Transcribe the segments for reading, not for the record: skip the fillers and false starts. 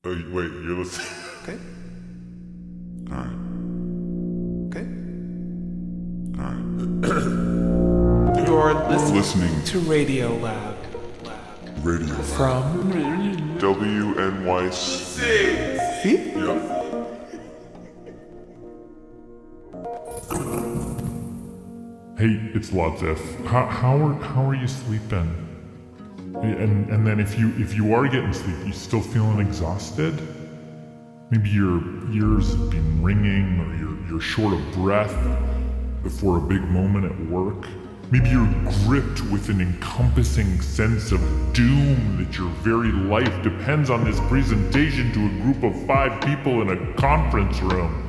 Wait, you're listening? Okay. Alright. Okay. Alright. You're listening Listening to RadioLab radio from WNYC. See? Yeah. Hey, it's Lotzef. How are you sleeping? And then if you are getting sleep, you still feeling exhausted? Maybe your ears have been ringing, or you're short of breath before a big moment at work. Maybe you're gripped with an encompassing sense of doom that your very life depends on this presentation to a group of 5 people in a conference room.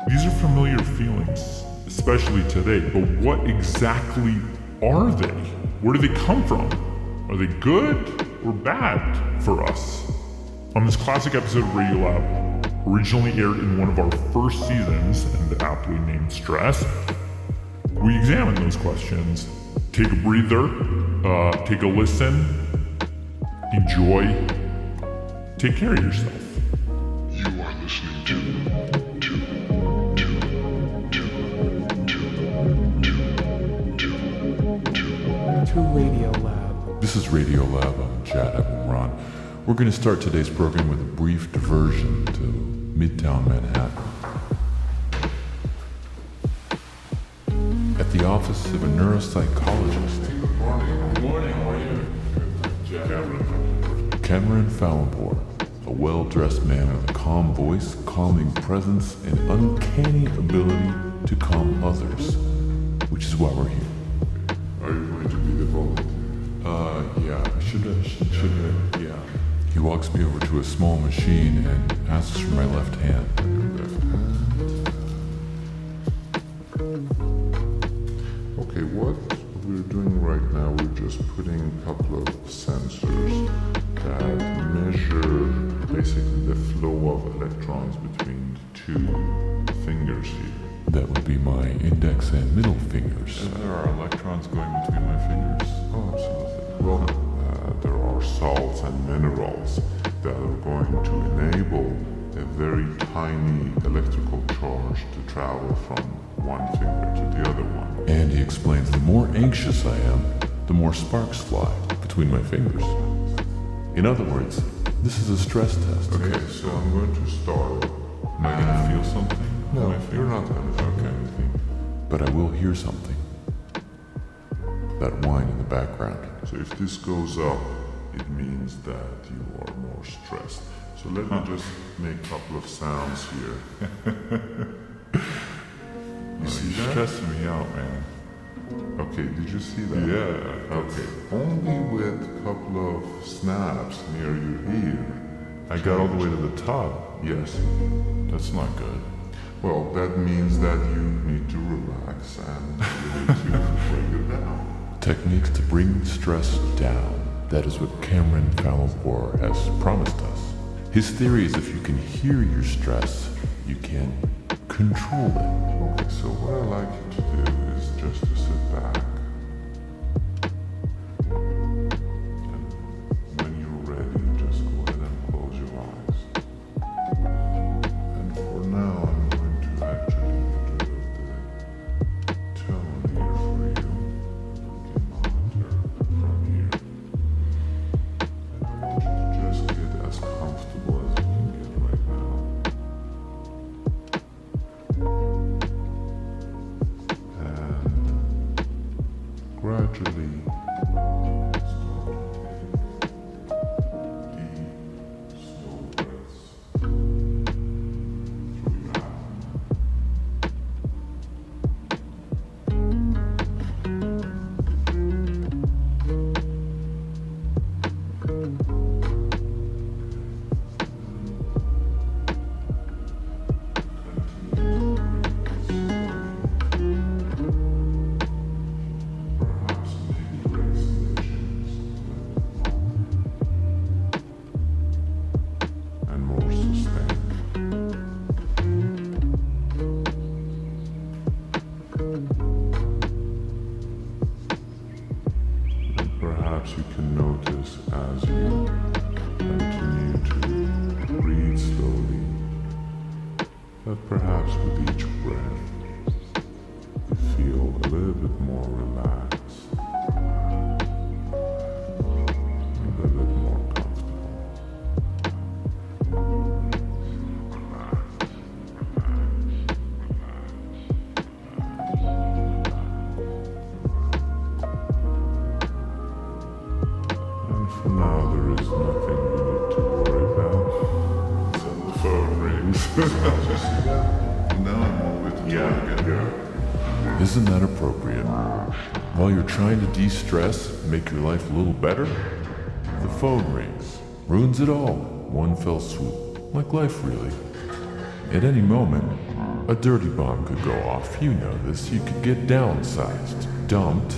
These are familiar feelings, especially today, but what exactly are they? Where do they come from? Are they good or bad for us? On this classic episode of RadioLab, originally aired in one of our first seasons and aptly named Stress, we examine those questions. Take a breather, take a listen, enjoy, take care of yourself. You are listening to RadioLab. This is RadioLab. I'm Chad Abumrad. We're going to start today's program with a brief diversion to Midtown Manhattan. At the office of a neuropsychologist, Good morning, how are you? Cameron Fallenbour, a well-dressed man with a calm voice, calming presence, and uncanny ability to calm others, which is why we're here. Are you going to be the volunteer? Yeah, should I? Yeah. He walks me over to a small machine and asks for my left hand. Left hand. Okay, what we're doing right now, we're just putting a couple of sensors that measure basically the flow of electrons between the 2 fingers here. That would be my index and middle fingers. And there are electrons going between my fingers? Oh, absolutely. Well, there are salts and minerals that are going to enable a very tiny electrical charge to travel from one finger to the other one. And he explains the more anxious I am, the more sparks fly between my fingers. In other words, this is a stress test. Okay, so I'm going to start. Am I going to feel something? No, you're not going to feel anything. But I will hear something. That whine in the background. So if this goes up, it means that you are more stressed. So let me just make a couple of sounds here. You see You're that? stressing me out, man. Okay, did you see that? Yeah. Okay, only with a couple of snaps near your ear. I got all the way to the top. Yes. That's not good. Well, that means that you need to relax and you need to bring it down. Techniques to bring stress down. That is what Cameron Fallenbour has promised us. His theory is if you can hear your stress, you can control it. Okay, so what I'd like you to do is just to sit back. And when you're ready, just go ahead and close your eyes. And for now, I'm going to actually get rid of the tone here for you. You can monitor from here. And I want you to just get as comfortable as you can get right now. more relaxed, a little bit more comfortable. And for now, there is nothing we need to worry about until the phone rings. Now I'm all with the target. Isn't that appropriate? While you're trying to de-stress, make your life a little better, the phone rings, ruins it all, one fell swoop, like life really. At any moment, a dirty bomb could go off, you know this, you could get downsized, dumped,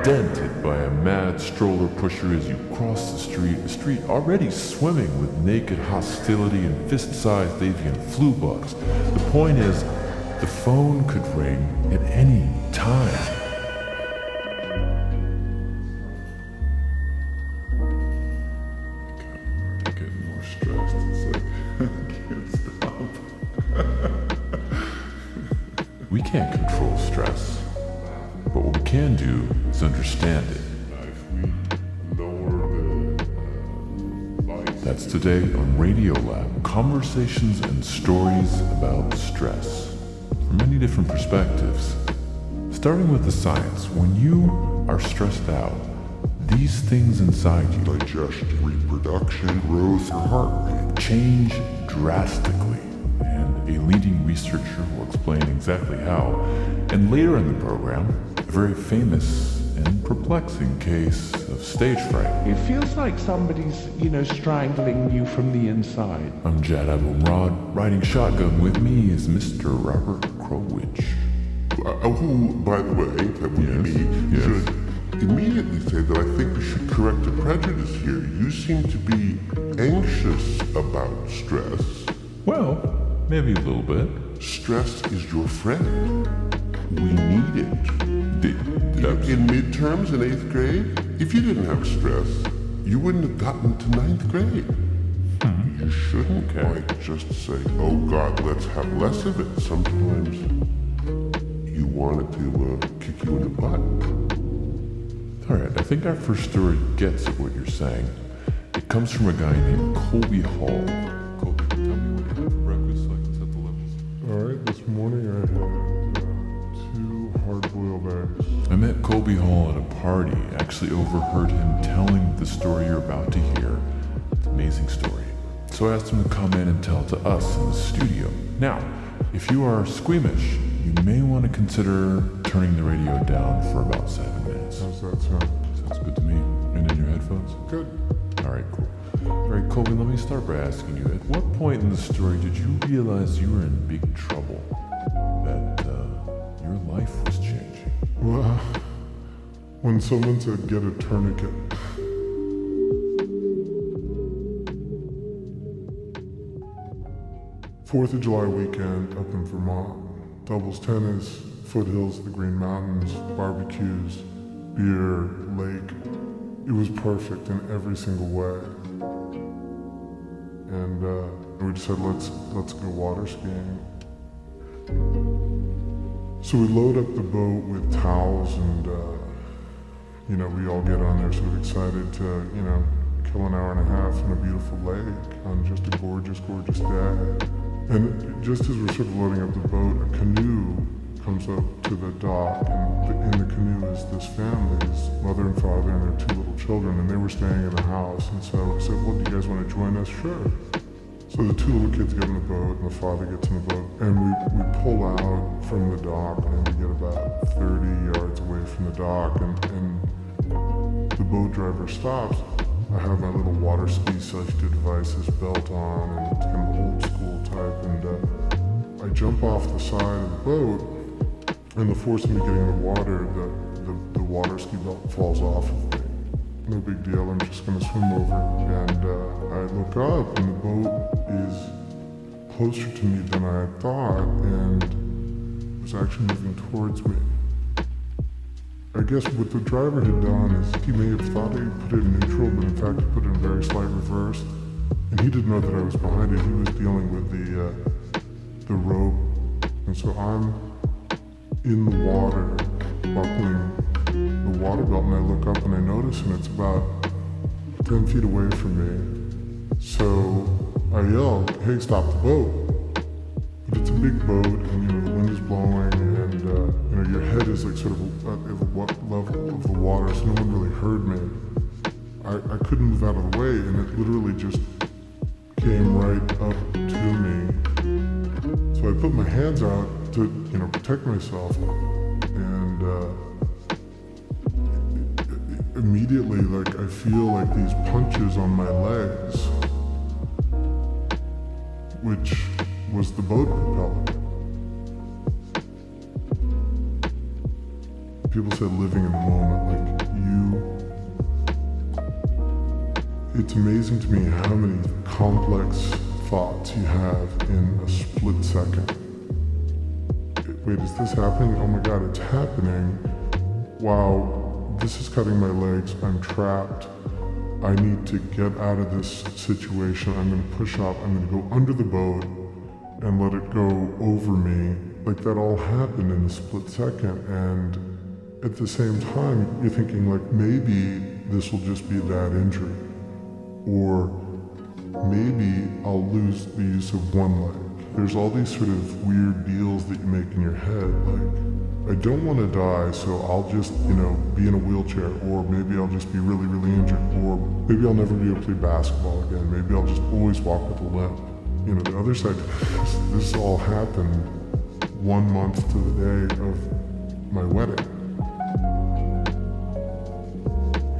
dented by a mad stroller pusher as you cross the street already swimming with naked hostility and fist-sized avian flu bugs. The point is, the phone could ring at any time. I'm getting more stressed. It's like, I can't stop. We can't control stress, but what we can do is understand it. If we lower the lights. That's today on RadioLab, conversations and stories about stress from many different perspectives. Starting with the science, when you are stressed out, these things inside you Digestion, reproduction, growth, your heart rate. change drastically, and a leading researcher will explain exactly how. And later in the program, a very famous and perplexing case of stage fright. It feels like somebody's, strangling you from the inside. I'm Jad Abumrad. Riding shotgun with me is Mr. Robert Krowich. Who, by the way, that would be me, should immediately say that I think we should correct a prejudice here. You seem to be anxious about stress. Well, maybe a little bit. Stress is your friend. We need it. In midterms in 8th grade, if you didn't have stress, you wouldn't have gotten to 9th grade. You shouldn't quite just say, oh God, let's have less of it. Sometimes you want it to kick you in the butt. All right, I think our first story gets at what you're saying. It comes from a guy named Colby Hall. Colby, tell me what you had for breakfast so I can set the levels. Alright, this morning I had 2 hard-boiled eggs. I met Colby Hall at a party, actually overheard him telling the story you're about to hear. It's an amazing story. So I asked him to come in and tell it to us in the studio. Now, if you are squeamish, you may want to consider turning the radio down for about 7 minutes. How's that sound? Sounds good to me. And in your headphones? Good. All right, cool. All right, Colby, let me start by asking you, at what point in the story did you realize you were in big trouble? That your life was changing? Well, when someone said get a tourniquet. Fourth of July weekend up in Vermont. Doubles tennis, foothills of the Green Mountains, barbecues, beer, lake. It was perfect in every single way. And we decided let's go water skiing. So we load up the boat with towels and we all get on there sort of excited to, kill an hour and a half in a beautiful lake on just a gorgeous, gorgeous day. And just as we're sort of loading up the boat, a canoe comes up to the dock, and in the canoe is this family, his mother and father and their 2 little children, and they were staying in the house. And so I said, well, do you guys want to join us? Sure. So the 2 little kids get in the boat, and the father gets in the boat, and we pull out from the dock, and we get about 30 yards away from the dock, and the boat driver stops. I have my little water ski safety devices belt on, and it's kind of old school type, and I jump off the side of the boat, and the force of me getting in the water, the water ski belt falls off of me. No big deal, I'm just gonna swim over, and I look up, and the boat is closer to me than I had thought, and was actually moving towards me. I guess what the driver had done is he may have thought he put it in neutral, but in fact he put it in very slight reverse. And he didn't know that I was behind it. He was dealing with the rope. And so I'm in the water buckling the water belt, and I look up and I notice, and it's about 10 feet away from me. So I yell, "Hey, stop the boat!" But it's a big boat, and the wind is blowing, and your head is like sort of at the level of the water, so no one really heard me. I couldn't move out of the way, and it literally just came right up to me. So I put my hands out to protect myself, and immediately, like, I feel like these punches on my legs, which was the boat propeller. People said living in the moment, like it's amazing to me how many complex thoughts you have in a split second. Wait, is this happening? Oh my God, it's happening. Wow, this is cutting my legs. I'm trapped. I need to get out of this situation. I'm going to push up. I'm going to go under the boat and let it go over me. Like, that all happened in a split second. And at the same time, you're thinking, like, maybe this will just be that injury. Or maybe I'll lose the use of one leg. There's all these sort of weird deals that you make in your head, like, I don't want to die, so I'll just, be in a wheelchair, or maybe I'll just be really, really injured, or maybe I'll never be able to play basketball again, maybe I'll just always walk with a limp. The other side, this all happened 1 month to the day of my wedding.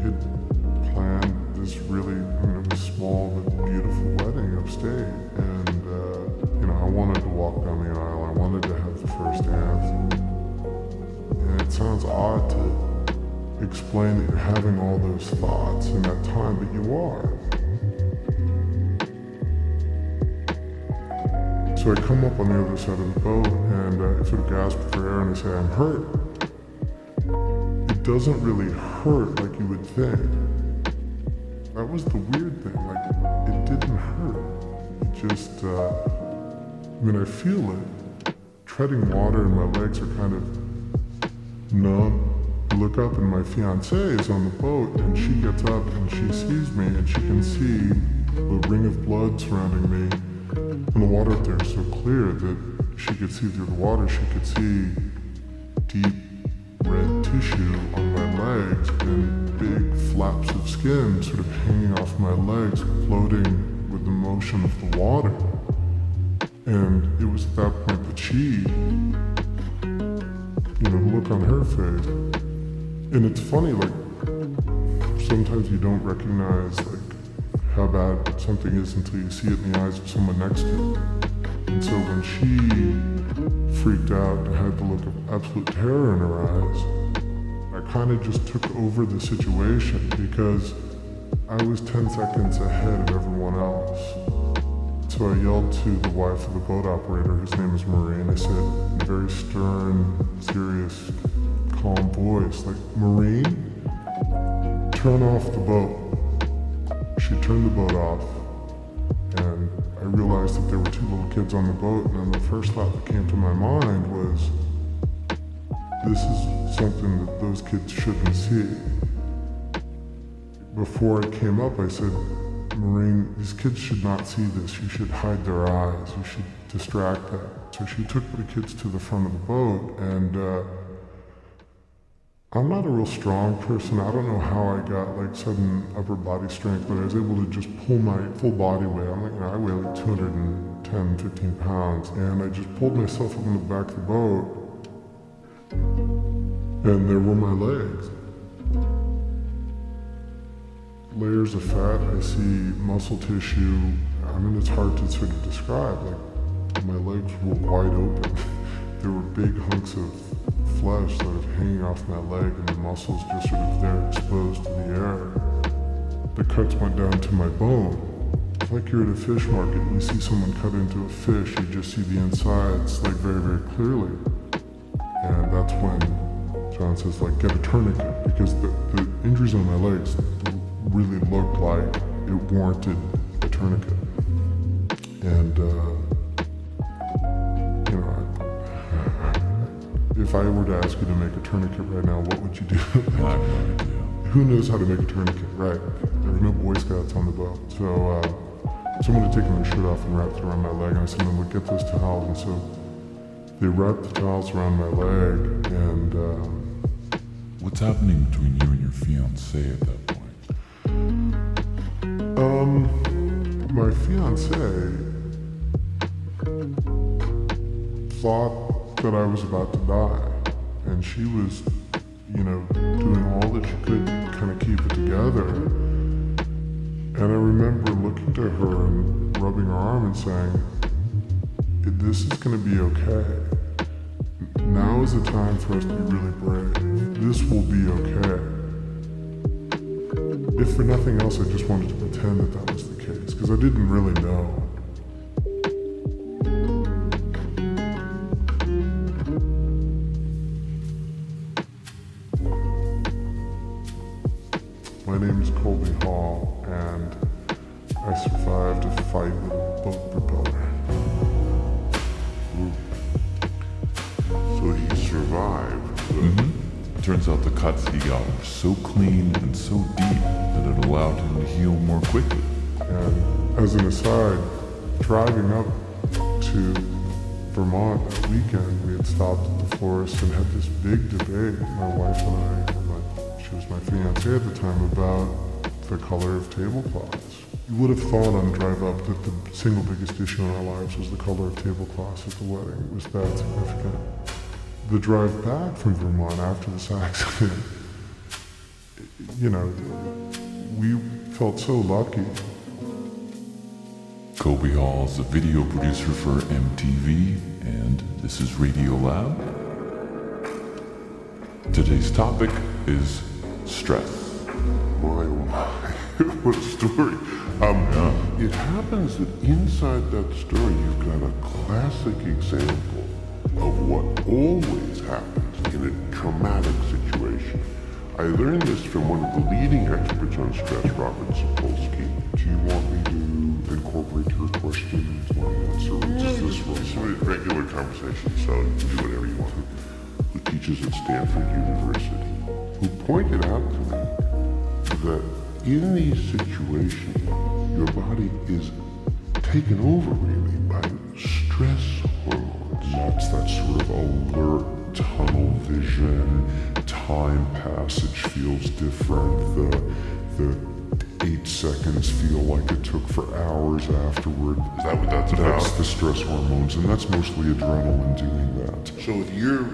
Had planned this really, it was small but beautiful wedding upstate, and I wanted to walk down the aisle. I wanted to have the first dance. And it sounds odd to explain that you're having all those thoughts in that time, but you are. So I come up on the other side of the boat, and I sort of gasp for air, and I say, "I'm hurt." It doesn't really hurt like you would think. That was the weird thing, like, it didn't hurt. It just, I feel it. Treading water and my legs are kind of numb. I look up and my fiancée is on the boat, and she gets up and she sees me, and she can see the ring of blood surrounding me. And the water up there is so clear that she could see through the water. She could see deep red tissue on my legs and big flaps of skin sort of hanging off my legs, floating with the motion of the water. And it was at that point that she, the look on her face. And it's funny, like, sometimes you don't recognize, like, how bad something is until you see it in the eyes of someone next to you. And so when she freaked out and had the look of absolute terror in her eyes, I kind of just took over the situation, because I was 10 seconds ahead of everyone else. So I yelled to the wife of the boat operator, whose name is Marie, and I said in a very stern, serious, calm voice, like, "Marine, turn off the boat." She turned the boat off, and I realized that there were 2 little kids on the boat, and then the first thought that came to my mind was, this is something that those kids shouldn't see. Before I came up, I said, "Maureen, these kids should not see this. You should hide their eyes. You should distract them." So she took the kids to the front of the boat, and I'm not a real strong person. I don't know how I got like sudden upper body strength, but I was able to just pull my full body weight. I'm like, I weigh like 210, 15 pounds, and I just pulled myself up in the back of the boat, and there were my legs. Layers of fat, I see muscle tissue. It's hard to sort of describe. Like, my legs were wide open. There were big hunks of flesh sort of hanging off my leg, and the muscles just sort of there exposed to the air. The cuts went down to my bone. It's like you're at a fish market and you see someone cut into a fish, you just see the insides like very, very clearly. And that's when John says, like, get a tourniquet, because the injuries on my legs really looked like it warranted a tourniquet. And If I were to ask you to make a tourniquet right now, what would you do? I have no idea. Who knows how to make a tourniquet, right? There were no Boy Scouts on the boat. So someone had taken their shirt off and wrapped it around my leg, and I said, no, look, get those towels. And so they wrapped the towels around my leg, and What's happening between you and your fiancée at that point? my fiancée thought that I was about to die, and she was, doing all that she could to kind of keep it together. And I remember looking to her and rubbing her arm and saying, this is going to be okay. Now is the time for us to be really brave. This will be okay. If for nothing else, I just wanted to pretend that that was the case, because I didn't really know. My name is Colby Hall, and I survived a fight with a boat propeller. So he survived. Turns out the cuts he got were so clean and so deep that it allowed him to heal more quickly. And as an aside, driving up to Vermont that weekend, we had stopped at the forest and had this big debate, my wife and I, she was my fiancée at the time, about the color of tablecloths. You would have thought on drive up that the single biggest issue in our lives was the color of tablecloths at the wedding. It was that significant. The drive back from Vermont after this accident, we felt so lucky. Colby Hall is a video producer for MTV, and this is RadioLab. Today's topic is stress. My, oh my, what a story. It happens that inside that story you've got a classic example of what always happens in a traumatic situation. I learned this from one of the leading experts on stress, Robert Sapolsky. Do you want me to incorporate your question into my answer? It's a regular conversation, so you can do whatever you want. Who teaches at Stanford University, who pointed out to me that in these situations, your body is taken over really by stress hormones. That's that sort of alert, tunnel vision, time passage feels different, the 8 seconds feel like it took for hours afterward. Is that what that's about? That's the stress hormones, and that's mostly adrenaline doing that. So if you're,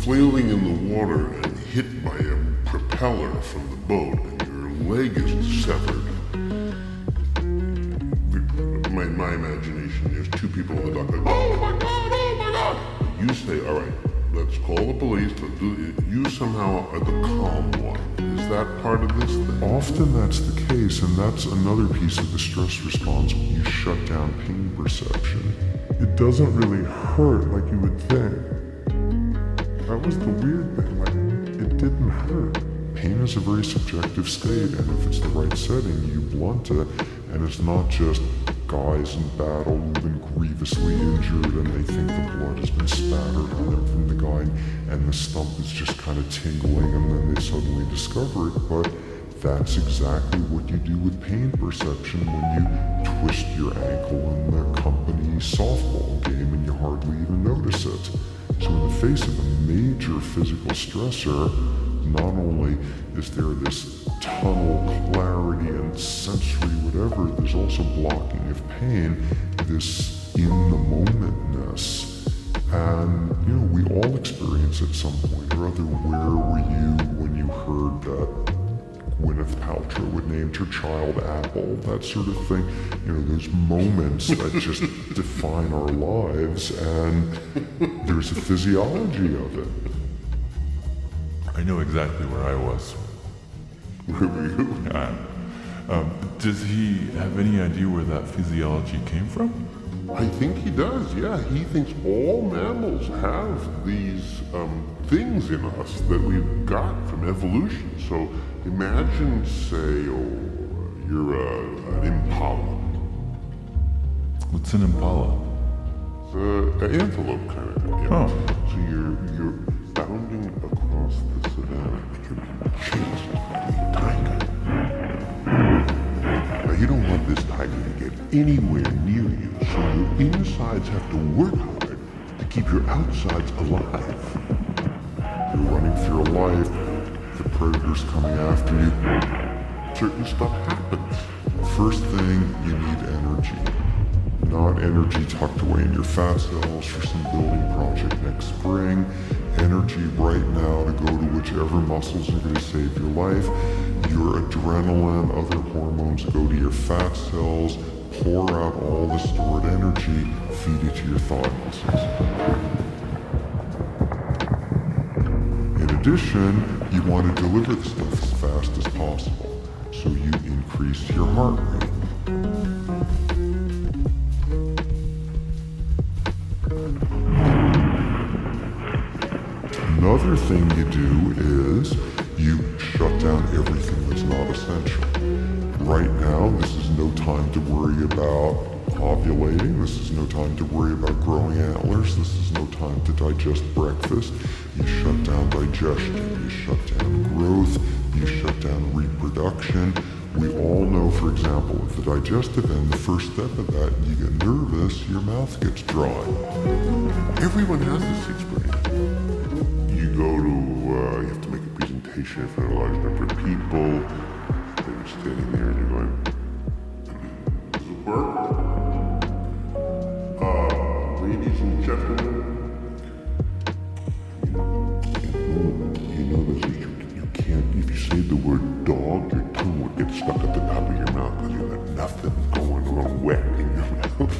flailing in the water and hit by a propeller from the boat and your leg is severed, my imagination, there's two people in the dock like, oh my god, oh my god! You say, all right, let's call the police, you somehow are the calm one. Is that part of this thing? Often that's the case, and that's another piece of the stress response when you shut down pain perception. It doesn't really hurt like you would think. That was the weird thing, it didn't hurt. Pain is a very subjective state, and if it's the right setting, you blunt it, and it's not just guys in battle who've been grievously injured and they think the blood has been spattered on them from the guy and the stump is just kind of tingling and then they suddenly discover it, but that's exactly what you do with pain perception when you twist your ankle in the company softball game and you hardly even notice it. So in the face of a major physical stressor, not only is there this tunnel clarity and sensory whatever, there's also blocking of pain, this in-the-momentness. And, we all experience at some point or other, where were you when you heard that Gwyneth Paltrow had named her child Apple, that sort of thing. Those moments that just define our lives, and there's a physiology of it. I know exactly where I was. Where were you? Does he have any idea where that physiology came from? I think he does, yeah. He thinks all mammals have these things in us that we've got from evolution. So imagine, say, you're an impala. What's an impala? antelope kind of, yeah. Huh. So you're bounding across the savannah, but you're being chased by a tiger. Now you don't want this tiger to get anywhere near you, so your insides have to work hard to keep your outsides alive. You're running for your life, the predator's coming after you. Certain stuff happens. First thing, you need energy. Not energy tucked away in your fat cells for some building project next spring. Energy right now to go to whichever muscles are going to save your life. Your adrenaline, other hormones go to your fat cells, pour out all the stored energy, feed it to your thigh muscles. In addition, you want to deliver the stuff as fast as possible, so you increase your heart rate. Another thing you do is you shut down everything that's not essential. Right now, this is no time to worry about ovulating. This is no time to worry about growing antlers. This is no time to digest breakfast. You shut down digestion. You shut down growth. You shut down reproduction. We all know, for example, at the digestive end, the first step of that, you get nervous, your mouth gets dry. Everyone has this experience. You go to, you have to make a presentation in front of a large number of people. You're standing there and you're going, does it work? Ladies and gentlemen, you know this, you can't, if you say the word dog, your tongue will get stuck at the top of your mouth because you got nothing going on wet in your mouth.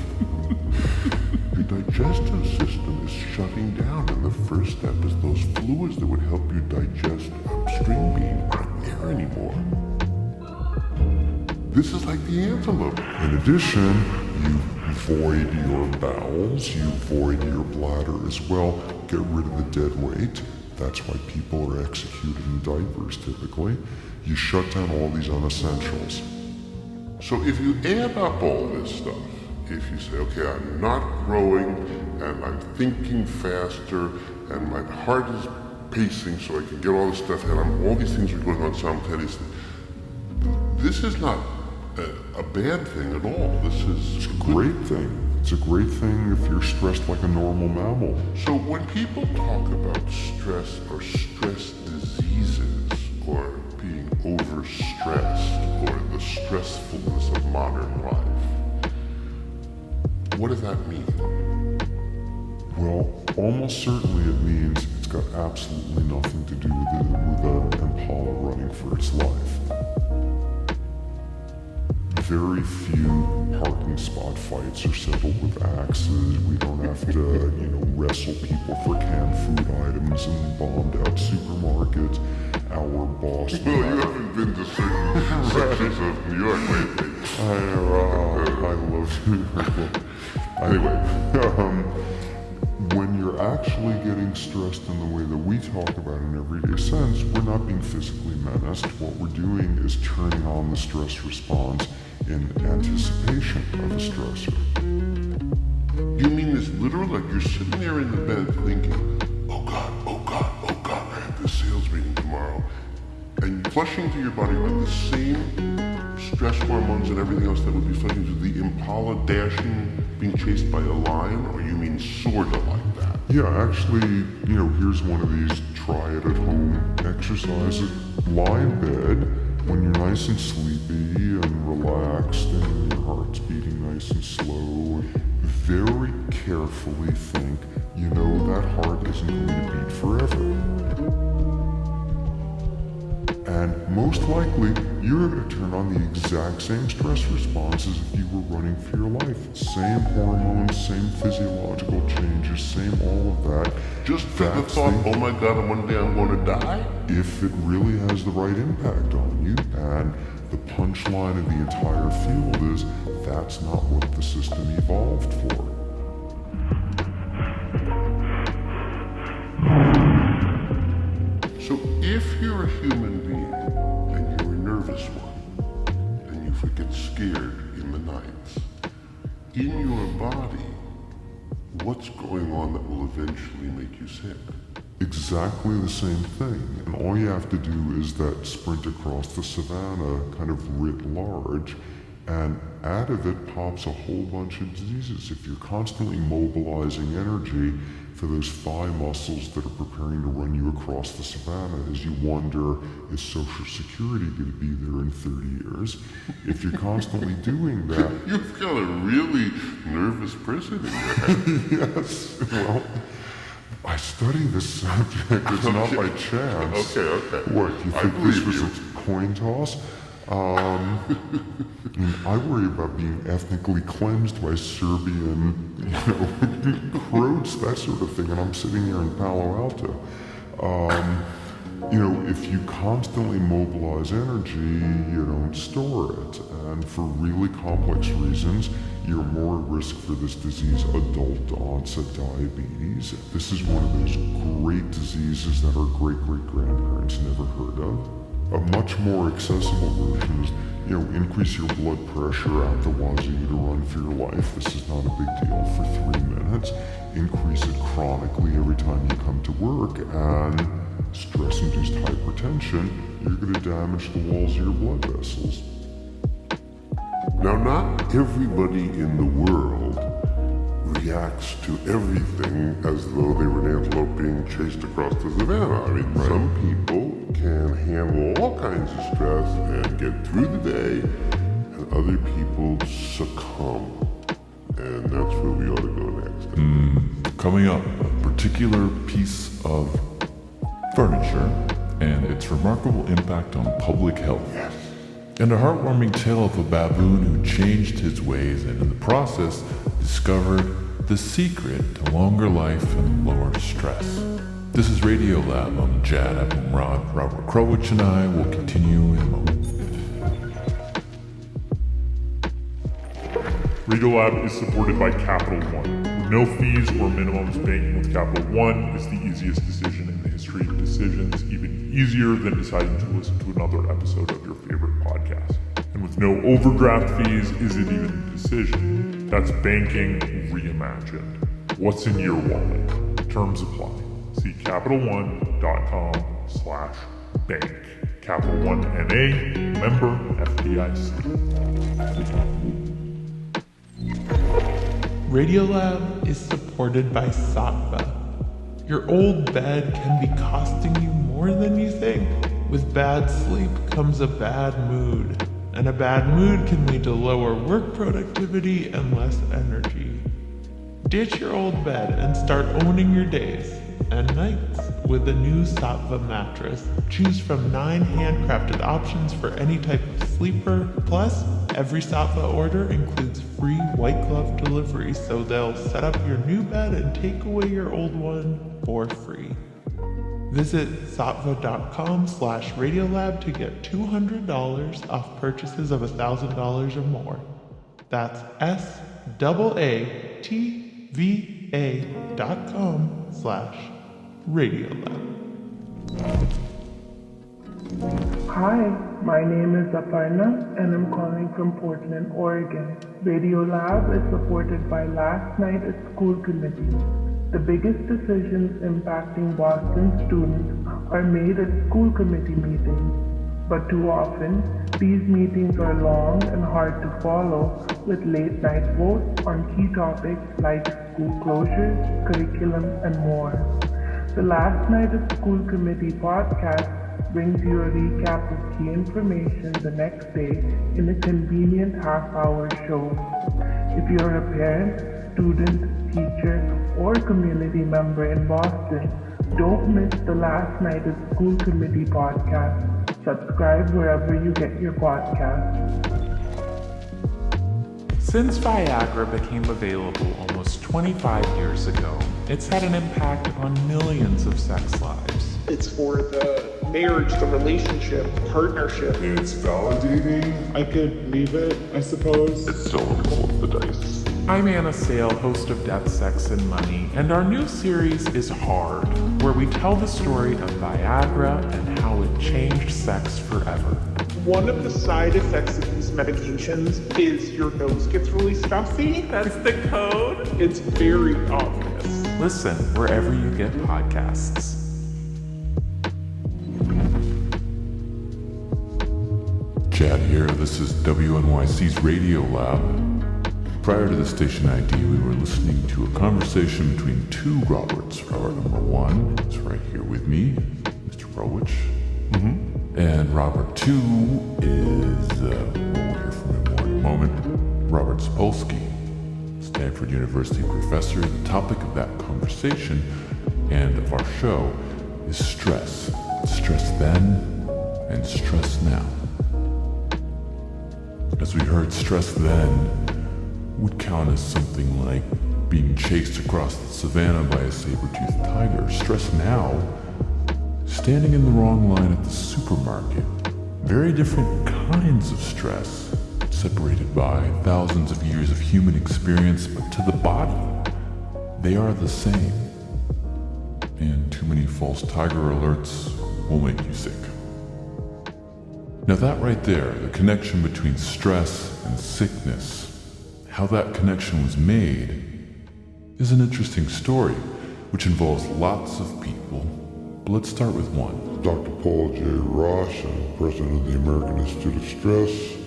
Your digestive system is shutting down, and the first step is those fluids that would help you digest upstream being aren't there anymore. This is like the antelope. In addition, you void your bowels, you void your bladder as well, get rid of the dead weight. That's why people are executed in diapers typically. You shut down all these unessentials. So if you add up all this stuff, if you say, okay, I'm not growing, and I'm thinking faster, and my heart is pacing so I can get all this stuff, and all these things are going on simultaneously. This is not a bad thing at all. This is a great thing. It's a great thing if you're stressed like a normal mammal. So when people talk about stress or stress diseases, or being overstressed, or the stressfulness of modern life, what does that mean? Well, almost certainly it means it's got absolutely nothing to do with an impala running for its life. Very few parking spot fights are settled with axes. We don't have to, wrestle people for canned food items and bombed out supermarkets. Our boss... Well, you haven't been to certain sections of New York lately. I love New York. Anyway, when you're actually getting stressed in the way that we talk about in everyday sense, we're not being physically menaced. What we're doing is turning on the stress response in anticipation of a stressor. You mean this literal, like you're sitting there in the bed thinking, oh God, I have this sales meeting tomorrow. And flushing through your body are the same stress hormones and everything else that would be flushing through the impala dashing, being chased by a lion, or you mean sorta like that? Yeah, actually, here's one of these try it at home exercises. Lie in bed when you're nice and sleepy and relaxed and your heart's beating nice and slow. Very carefully think, that heart isn't going to beat forever. And most likely, you're going to turn on the exact same stress response as if you were running for your life. Same hormones, same physiological changes, same all of that. Just for the thought, oh my God, one day I'm going to die? If it really has the right impact on you. And the punchline of the entire field is, that's not what the system evolved for. So if you're a human being, and you're a nervous one, and you get scared in the nights, in your body, what's going on that will eventually make you sick? Exactly the same thing. And all you have to do is that sprint across the savannah, kind of writ large, and out of it pops a whole bunch of diseases. If you're constantly mobilizing energy for those thigh muscles that are preparing to run you across the savannah as you wonder, is Social Security going to be there in 30 years? If you're constantly doing that... You've got a really nervous person in your head. Yes, well, I study this subject. It's not by chance. Okay. What, you I think this believe was you. a coin toss? I worry about being ethnically cleansed by Serbian, Croats, that sort of thing, and I'm sitting here in Palo Alto. If you constantly mobilize energy, you don't store it, and for really complex reasons, you're more at risk for this disease, adult onset diabetes. This is one of those great diseases that our great-great-grandparents never heard of. A much more accessible version is, increase your blood pressure out the wazoo to run for your life. This is not a big deal for 3 minutes. Increase it chronically every time you come to work, and stress-induced hypertension, you're going to damage the walls of your blood vessels. Now, not everybody in the world reacts to everything as though they were an antelope being chased across the savannah. I mean, some people can handle all kinds of stress and get through the day, and other people succumb. And that's where we ought to go next. Coming up, a particular piece of furniture and its remarkable impact on public health. Yes. And a heartwarming tale of a baboon who changed his ways and in the process discovered the secret to longer life and lower stress. This is RadioLab on the Jad Abumrad. Robert Krowich and I will continue in a moment. RadioLab is supported by Capital One. With no fees or minimums, banking with Capital One is the easiest decision in the history of decisions, even easier than deciding to listen to another episode of your favorite podcast. And with no overdraft fees, is it even a decision? That's banking reimagined. What's in your wallet? Terms apply. See CapitalOne.com/bank. Capital One NA, member FDIC. RadioLab is supported by Sattva. Your old bed can be costing you more than you think. With bad sleep comes a bad mood, and a bad mood can lead to lower work productivity and less energy. Ditch your old bed and start owning your days and nights with the new Sattva mattress. Choose from 9 handcrafted options for any type of sleeper. Plus, every Sattva order includes free white glove delivery, so they'll set up your new bed and take away your old one for free. Visit sattva.com/radiolab to get $200 off purchases of $1,000 or more. That's SAATVA.com/radiolab. Hi, my name is Aparna and I'm calling from Portland, Oregon. RadioLab is supported by Last Night at School Committee. The biggest decisions impacting Boston students are made at school committee meetings. But too often, these meetings are long and hard to follow with late night votes on key topics like school closures, curriculum, and more. The Last Night at School Committee podcast brings you a recap of key information the next day in a convenient half-hour show. If you're a parent, student, teacher, or community member in Boston, don't miss the Last Night at School Committee podcast. Subscribe wherever you get your podcasts. Since Viagra became available almost 25 years ago, it's had an impact on millions of sex lives. It's for the marriage, the relationship, partnership. It's validating. I could leave it, I suppose. It's so roll of the dice. I'm Anna Sale, host of Death, Sex, and Money, and our new series is Hard, where we tell the story of Viagra and how it changed sex forever. One of the side effects of these medications is your nose gets really stuffy. That's the code? It's very obvious. Listen wherever you get podcasts. Chad here, this is WNYC's RadioLab. Prior to the station ID, we were listening to a conversation between two Roberts. Robert number one is right here with me, Mr. Browich. And Robert two is, we'll hear from him more in a moment, Robert Sapolsky, Stanford University professor. The topic of that conversation and of our show is stress. Stress then and stress now. As we heard, stress then would count as something like being chased across the savannah by a saber-toothed tiger. Stress now, standing in the wrong line at the supermarket. Very different kinds of stress, separated by thousands of years of human experience, but to the body, they are the same. And too many false tiger alerts will make you sick. Now that right there, the connection between stress and sickness, how that connection was made, is an interesting story, which involves lots of people. But let's start with one. Dr. Paul J. Rosh, I'm president of the American Institute of Stress,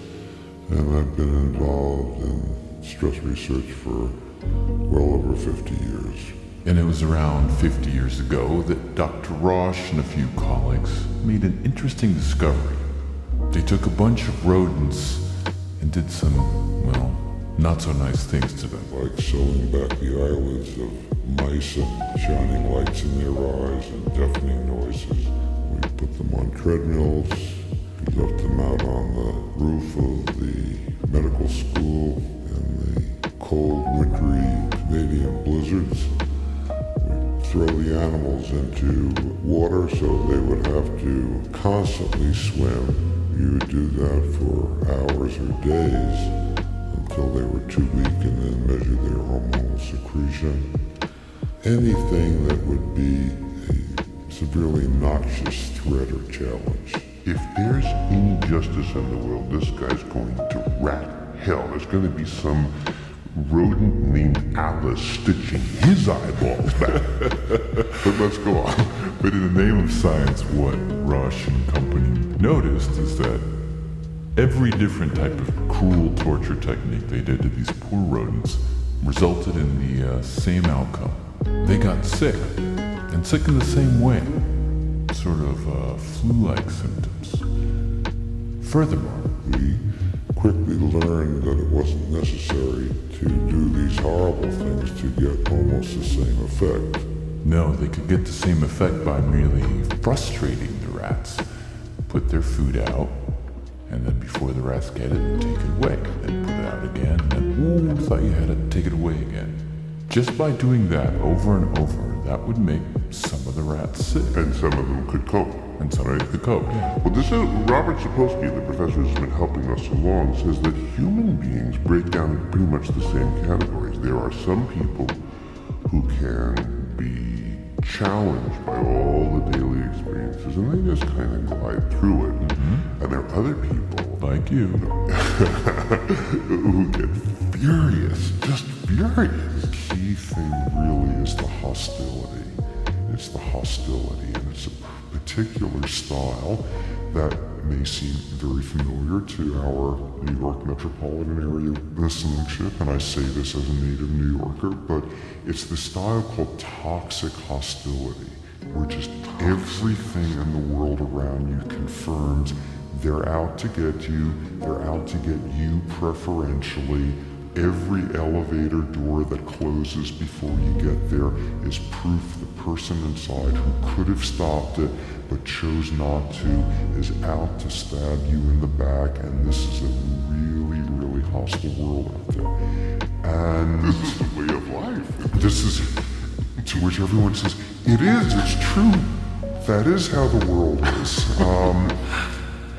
and I've been involved in stress research for well over 50 years. And it was around 50 years ago that Dr. Rosh and a few colleagues made an interesting discovery. They took a bunch of rodents and did some, well, not so nice things to them. Like sewing back the eyelids of mice and shining lights in their eyes and deafening noises. We put them on treadmills, we left them out on the roof of the medical school in the cold, wintry Canadian blizzards. We throw the animals into water so they would have to constantly swim. You would do that for hours or days until they were too weak, and then measure their hormonal secretion. Anything that would be a severely noxious threat or challenge. If there's any justice in the world, this guy's going to rat hell. There's going to be some rodent named Alice stitching his eyeballs back. But let's go on. But in the name of science, what Rush and company noticed is that every different type of cruel torture technique they did to these poor rodents resulted in the same outcome. They got sick, and sick in the same way, sort of flu-like symptoms. Furthermore, We quickly learned that it wasn't necessary to do these horrible things to get almost the same effect. no, they could get the same effect by merely frustrating the rats, put their food out, and then before the rats get it, take it away. Then put it out again, and then, ooh, thought you had to take it away again. Just by doing that over and over, that would make some of the rats sick. And some of them could cope. And some of the cope. Well, this is Robert Sapolsky, the professor who's been helping us along, says that human beings break down in pretty much the same categories. There are some people who can be challenged by all the daily experiences, and they just kind of glide through it. And there are other people Like you. who get furious, just furious. The key thing really is the hostility. It's the hostility, and it's a particular style that may seem very familiar to our New York metropolitan area listenership, and I say this as a native New Yorker, but it's the style called toxic hostility, where just everything in the world around you confirms they're out to get you, they're out to get you preferentially. Every elevator door that closes before you get there is proof the person inside who could have stopped it but chose not to is out to stab you in the back, and this is a really, really hostile world out there. And This is the way of life. this is to which everyone says, it's true. That is how the world is.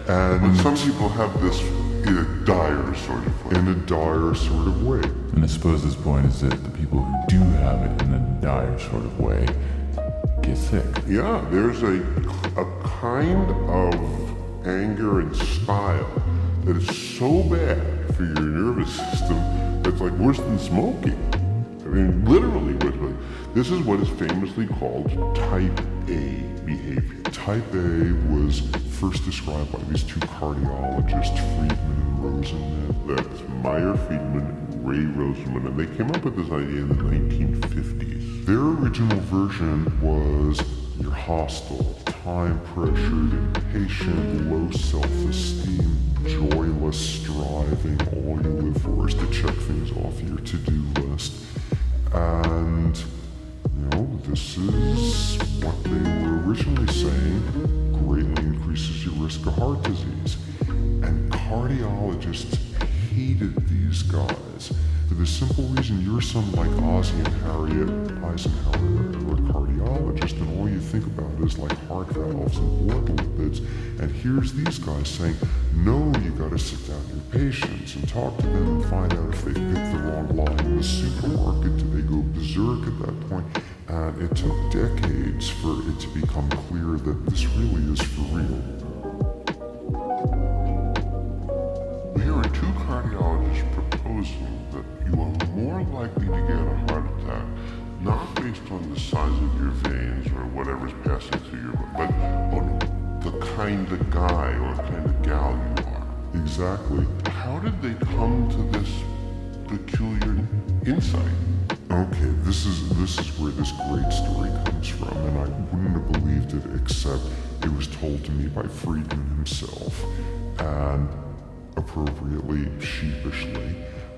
But some people have this in a dire sort of way. In a dire sort of way. And I suppose this point is that the people who do have it in a dire sort of way get sick. Yeah, there's a kind of anger and style that is so bad for your nervous system that's like worse than smoking. I mean, literally, this is what is famously called type A behavior. Type A was first described by these two cardiologists, Friedman and Rosenman. That's Meyer Friedman and Ray Rosenman, and they came up with this idea in the 1950s. Their original version was you're hostile, time-pressured, impatient, low self-esteem, joyless striving. All you live for is to check things off your to-do list. And, this is what they were originally saying greatly increases your risk of heart disease. And cardiologists hated these guys for the simple reason you're some like Ozzie and Harriet Eisenhower or a cardiologist, and all you think about is like heart valves and blood lipids. And here's these guys saying, no, you gotta sit down with your patients and talk to them and find out if they picked the wrong line in the supermarket. Do they go berserk at that point? And it took decades for it to become clear that this really is for real. Here are two cardiologists proposing that you are more likely to get a heart attack, not based on the size of your veins or whatever's passing through your body, but on the kind of guy or kind of gal you are. Exactly. How did they come to this peculiar insight? Okay, this is where this great story comes from, and I wouldn't have believed it except it was told to me by Friedman himself, and appropriately, sheepishly.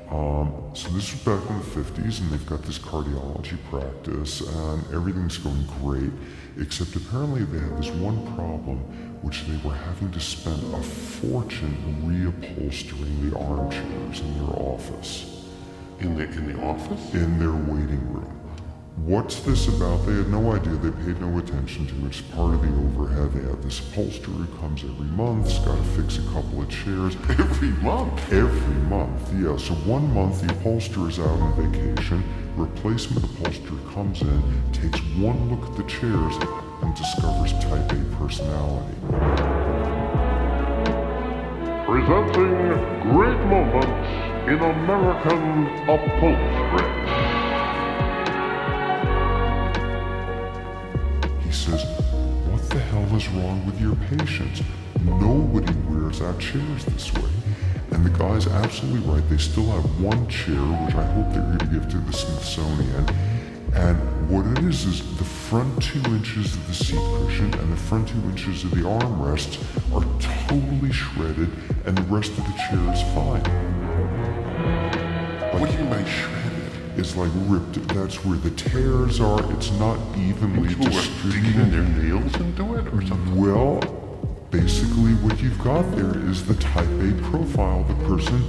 So this was back in the 50s, and they've got this cardiology practice, and everything's going great, except apparently they had this one problem, which they were having to spend a fortune reupholstering the armchairs in their office. In the office? In their waiting room. What's this about? They had no idea. They paid no attention to it. It's part of the overhead. They have this upholsterer who comes every month. He's got to fix a couple of chairs. Every month? Every month, yeah. So 1 month, the upholsterer's out on vacation. Replacement upholsterer comes in, takes one look at the chairs, and discovers type A personality. Presenting great moments in American upholstery. He says, what the hell is wrong with your patients? Nobody wears out chairs this way. And the guy's absolutely right. They still have one chair, which I hope they're going to give to the Smithsonian. And what it is the front 2 inches of the seat cushion and the front 2 inches of the armrests are totally shredded, and the rest of the chair is fine. What do you mean shredded? It's like ripped. That's where the tears are. It's not evenly People distributed. People were digging their nails into it or something? Well, basically what you've got there is the type A profile. The person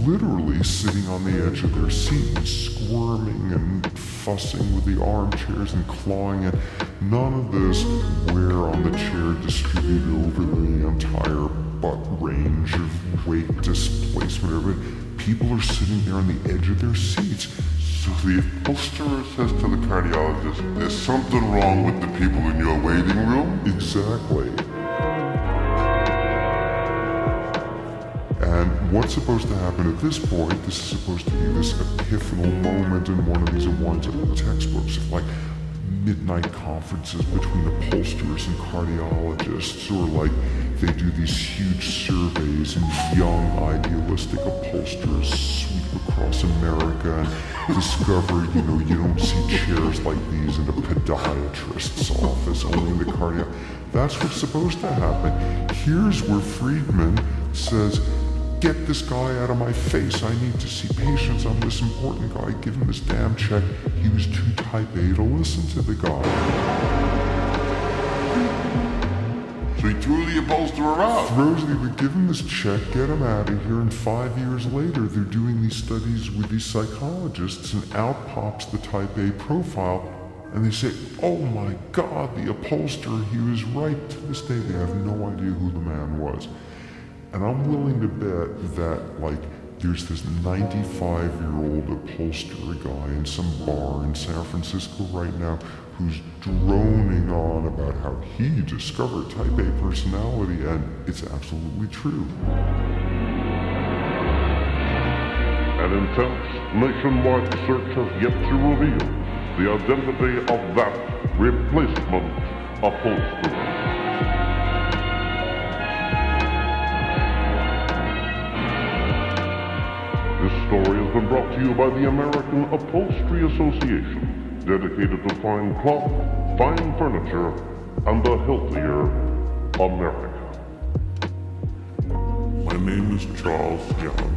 literally sitting on the edge of their seat and squirming and fussing with the armchairs and clawing it. None of this wear on the chair distributed over the entire butt range of weight displacement of it. People are sitting there on the edge of their seats. So the upholsterer says to the cardiologist, there's something wrong with the people in your waiting room? Exactly. And what's supposed to happen at this point, this is supposed to be this epiphanal moment in one of these, it winds up in the textbooks of like midnight conferences between upholsterers and cardiologists, or like they do these huge surveys and young idealistic upholsterers sweep across America and discover, you don't see chairs like these in a podiatrist's office, only in the cardio. That's what's supposed to happen. Here's where Friedman says, get this guy out of my face. I need to see patients. I'm this important guy. Give him this damn check. He was too type A to listen to the guy. So he threw the upholsterer out. They would give him this check, get him out of here, and 5 years later they're doing these studies with these psychologists, and out pops the type A profile, and they say, oh my God, the upholsterer, he was right. To this day they have no idea who the man was. And I'm willing to bet that, there's this 95-year-old upholsterer guy in some bar in San Francisco right now who's droning on about how he discovered type A personality, and it's absolutely true. An intense nationwide search has yet to reveal the identity of that replacement upholsterer. This story has been brought to you by the American Upholstery Association, dedicated to fine cloth, fine furniture, and a healthier America. My name is Charles Young,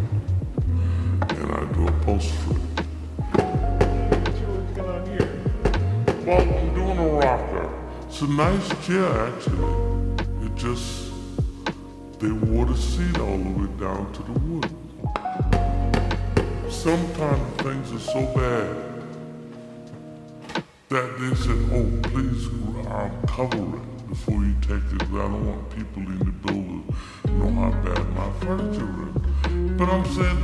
and I do upholstery. What you working on here? Well, I'm doing a rocker. It's a nice chair, actually. It just, they wore the seat all the way down to the wood. Sometimes things are so bad that they said, oh, please cover it before you take it, because I don't want people in the building to know how bad my furniture is. But I'm saying,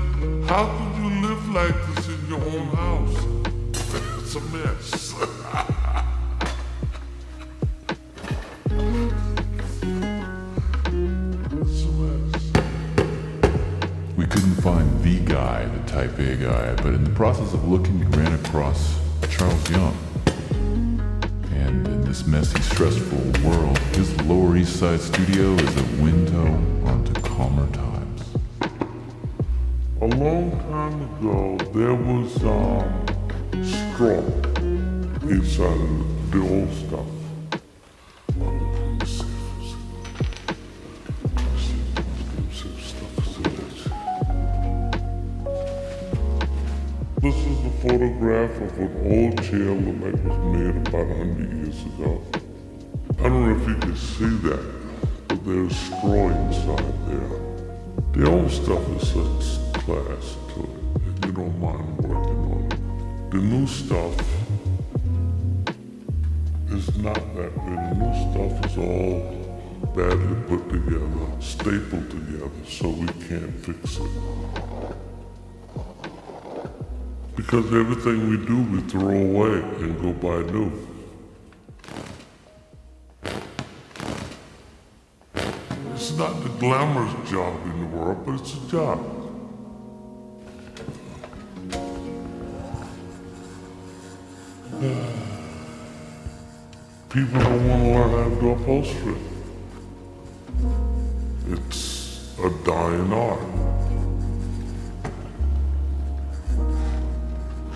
how could you live like this in your own house? It's a mess. It's a mess. We couldn't find the guy, the type A guy, but in the process of looking, we ran across Charles Young. And in this messy, stressful world, his Lower East Side studio is a window onto calmer times. A long time ago, there was straw inside of the old stuff. This is a photograph of an old chair that was made about 100 years ago. I don't know if you can see that, but there's straw inside there. The old stuff is such class to it, and you don't mind working on it. The new stuff is not that good. The new stuff is all badly put together, stapled together, so we can't fix it. Because everything we do, we throw away and go buy new. It's not the glamorous job in the world, but it's a job. People don't want to learn how to do upholstery. It's a dying art.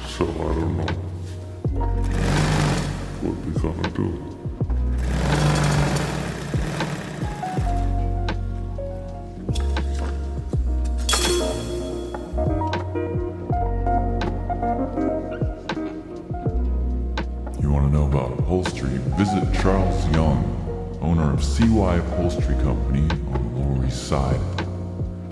So I don't know what we're gonna do. You want to know about upholstery? Visit Charles Young, owner of CY Upholstery Company on the Lower East Side.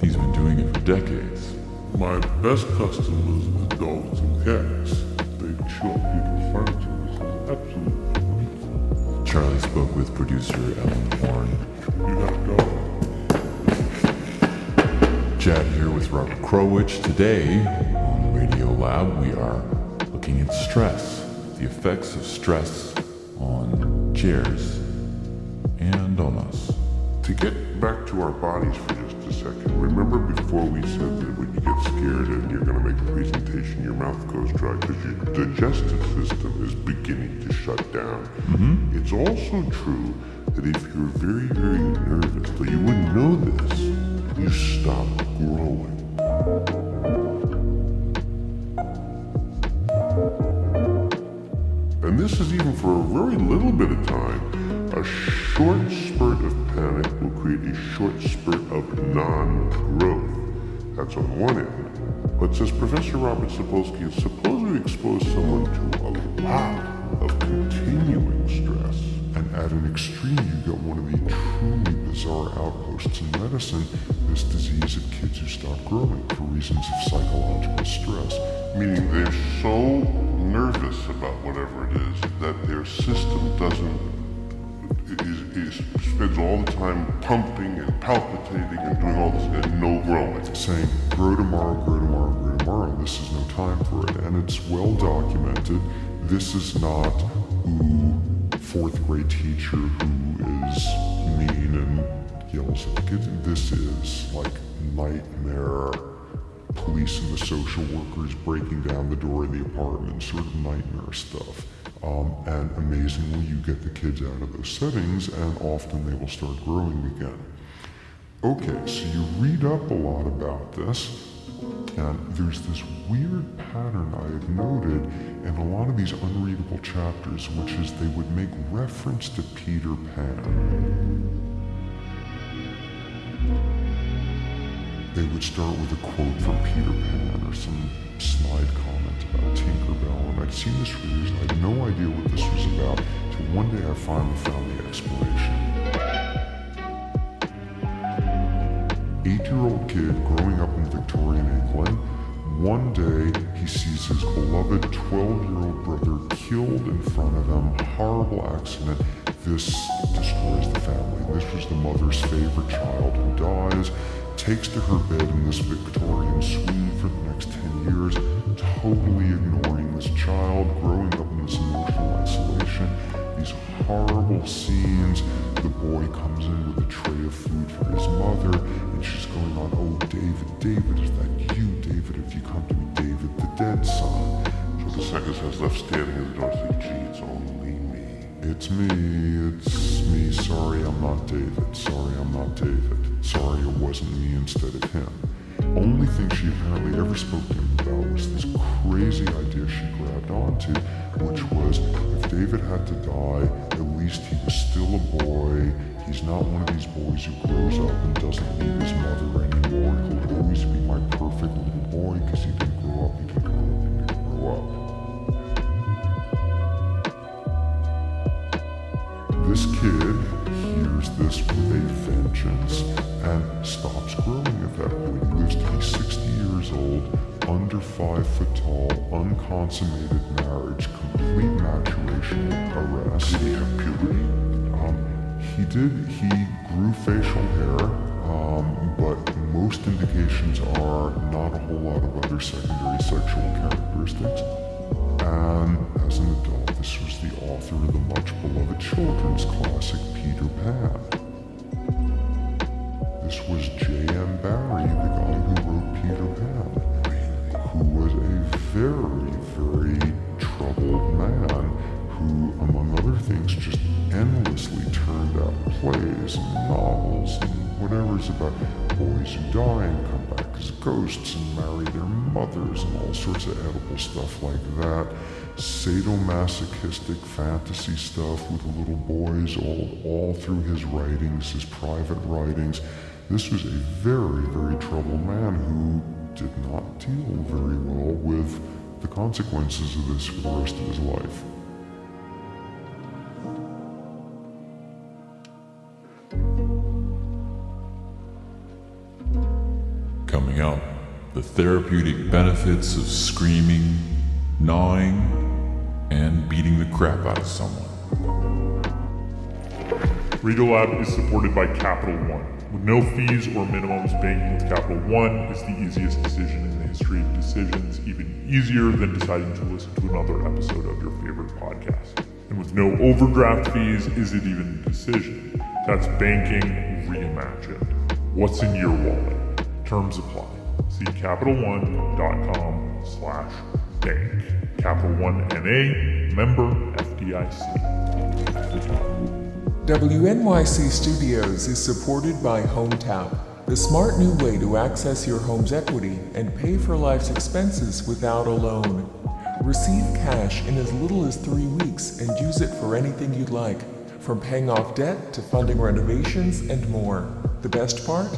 He's been doing it for decades. My best customers are dogs and cats. They chew up people's furniture. This is absolutely wonderful. Charlie spoke with producer Ellen Horn. You got a dog? Chad here with Robert Krowich. Today on RadioLab, we are looking at stress, the effects of stress on chairs and on us. To get back to our bodies for just a second, remember before we said that when you get scared and you're going to make a presentation, your mouth goes dry because your digestive system is beginning to shut down. It's also true that if you're very, very nervous, though you wouldn't know this, you stop growing. And this is even for a very little bit of time. A short spurt of panic will create a short spurt of non-growth. That's on one end. But says Professor Robert Sapolsky, suppose we expose someone to a lot of continuing stress. And at an extreme, you get one of the truly bizarre outposts in medicine, this disease of kids who stop growing for reasons of psychological stress. Meaning they're so nervous about whatever it is that their system spends all the time pumping and palpitating and doing all this and no growing. Saying, grow tomorrow, grow tomorrow, grow tomorrow. This is no time for it. And it's well documented. This is not, fourth grade teacher who is mean and yells at the kids. This is like nightmare police and the social workers breaking down the door of the apartment, sort of nightmare stuff. And amazingly, you get the kids out of those settings, and often they will start growing again. Okay, so you read up a lot about this, and there's this weird pattern I have noted in a lot of these unreadable chapters, which is they would make reference to Peter Pan. They would start with a quote from Peter Pan or some snide comment about Tinkerbell, and I'd seen this for years and I had no idea what this was about till one day I finally found the explanation. 8-year-old kid growing up in Victorian England. One day he sees his beloved 12-year-old brother killed in front of him. Horrible accident. This destroys the family. This was the mother's favorite child who dies. Takes to her bed in this Victorian suite for the next 10 years, totally ignoring this child, growing up in this emotional isolation, these horrible scenes. The boy comes in with a tray of food for his mother, and she's going on, "Oh, David, David, is that you, David? If you come to me, David, the dead son." So the second says left standing at the door, saying, "Gee, it's only me." It's me, sorry I'm not David, sorry I'm not David. Sorry it wasn't me instead of him. Only thing she apparently ever spoke to him about was this crazy idea she grabbed onto, which was if David had to die, at least he was still a boy. He's not one of these boys who grows up and doesn't need his mother anymore. He'll always be my perfect little boy because he didn't grow up, he didn't grow up, he didn't grow up. This kid hears this with a vengeance and stops growing at that point. He lives to be 60 years old, under 5 foot tall, unconsummated marriage, complete maturation arrest. Did he have puberty? He did. He grew facial hair, but most indications are not a whole lot of other secondary sexual characteristics. And as an adult, this was the author of the much-beloved children's classic Peter Pan. This was J.M. Barrie, the guy who wrote Peter Pan, who was a very, very troubled man who, among other things, just endlessly turned out plays and novels and whatever's about boys who die and come back as ghosts and marry their mothers and all sorts of edible stuff like that. Sadomasochistic fantasy stuff with little boys all through his writings, his private writings. This was a very, very troubled man who did not deal very well with the consequences of this for the rest of his life. Coming up, the therapeutic benefits of screaming, gnawing, and beating the crap out of someone. RadioLab is supported by Capital One. With no fees or minimums, banking with Capital One is the easiest decision in the history of decisions, even easier than deciding to listen to another episode of your favorite podcast. And with no overdraft fees, is it even a decision? That's banking reimagined. What's in your wallet? Terms apply. See CapitalOne.com/bank. Capital One NA, member FDIC. WNYC Studios is supported by HomeTap, the smart new way to access your home's equity and pay for life's expenses without a loan. Receive cash in as little as 3 weeks and use it for anything you'd like, from paying off debt to funding renovations and more. The best part?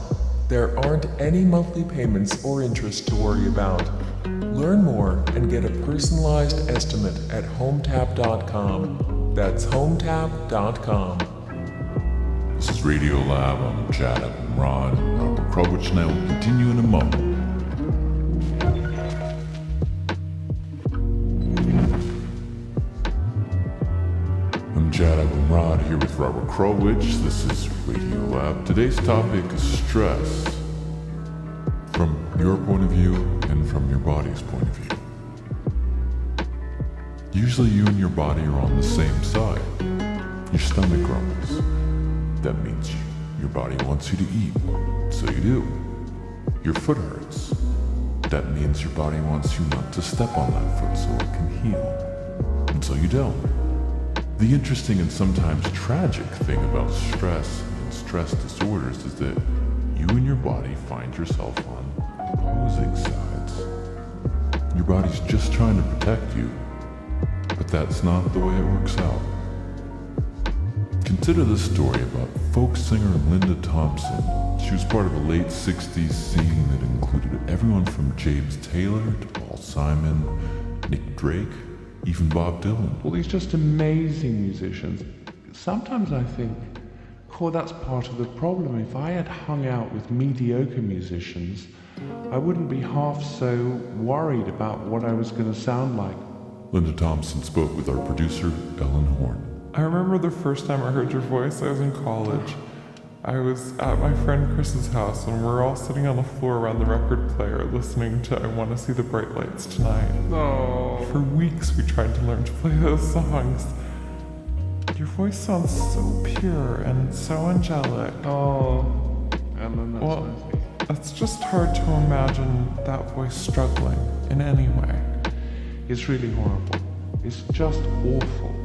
There aren't any monthly payments or interest to worry about. Learn more and get a personalized estimate at HomeTap.com. That's HomeTap.com. This is RadioLab. I'm Chad Abumrad. Robert Krowich and I will continue in a moment. I'm Chad Abumrad here with Robert Krowich. This is RadioLab. Today's topic is stress. From your point of view and from your body's point of view. Usually you and your body are on the same side. Your stomach grumbles. That means your body wants you to eat, so you do. Your foot hurts. That means your body wants you not to step on that foot so it can heal. And so you don't. The interesting and sometimes tragic thing about stress and stress disorders is that you and your body find yourself on opposing sides. Your body's just trying to protect you, but that's not the way it works out. Consider this story about folk singer Linda Thompson. She was part of a late 60s scene that included everyone from James Taylor to Paul Simon, Nick Drake, even Bob Dylan. All these just amazing musicians. Sometimes I think, oh, that's part of the problem. If I had hung out with mediocre musicians, I wouldn't be half so worried about what I was going to sound like. Linda Thompson spoke with our producer, Ellen Horn. I remember the first time I heard your voice, I was in college. I was at my friend Chris's house, and we're all sitting on the floor around the record player listening to I Want to See the Bright Lights Tonight. Oh. For weeks we tried to learn to play those songs. Your voice sounds so pure and so angelic. Oh, Ellen, that's well, nice. it's just hard to imagine that voice struggling in any way. It's really horrible. It's just awful.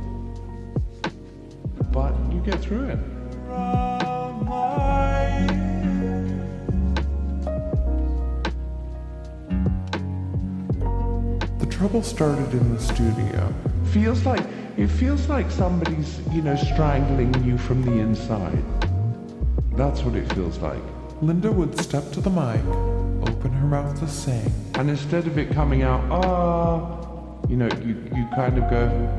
But you get through it. The trouble started in the studio. It feels like somebody's, strangling you from the inside. That's what it feels like. Linda would step to the mic, open her mouth to sing. And instead of it coming out, you kind of go,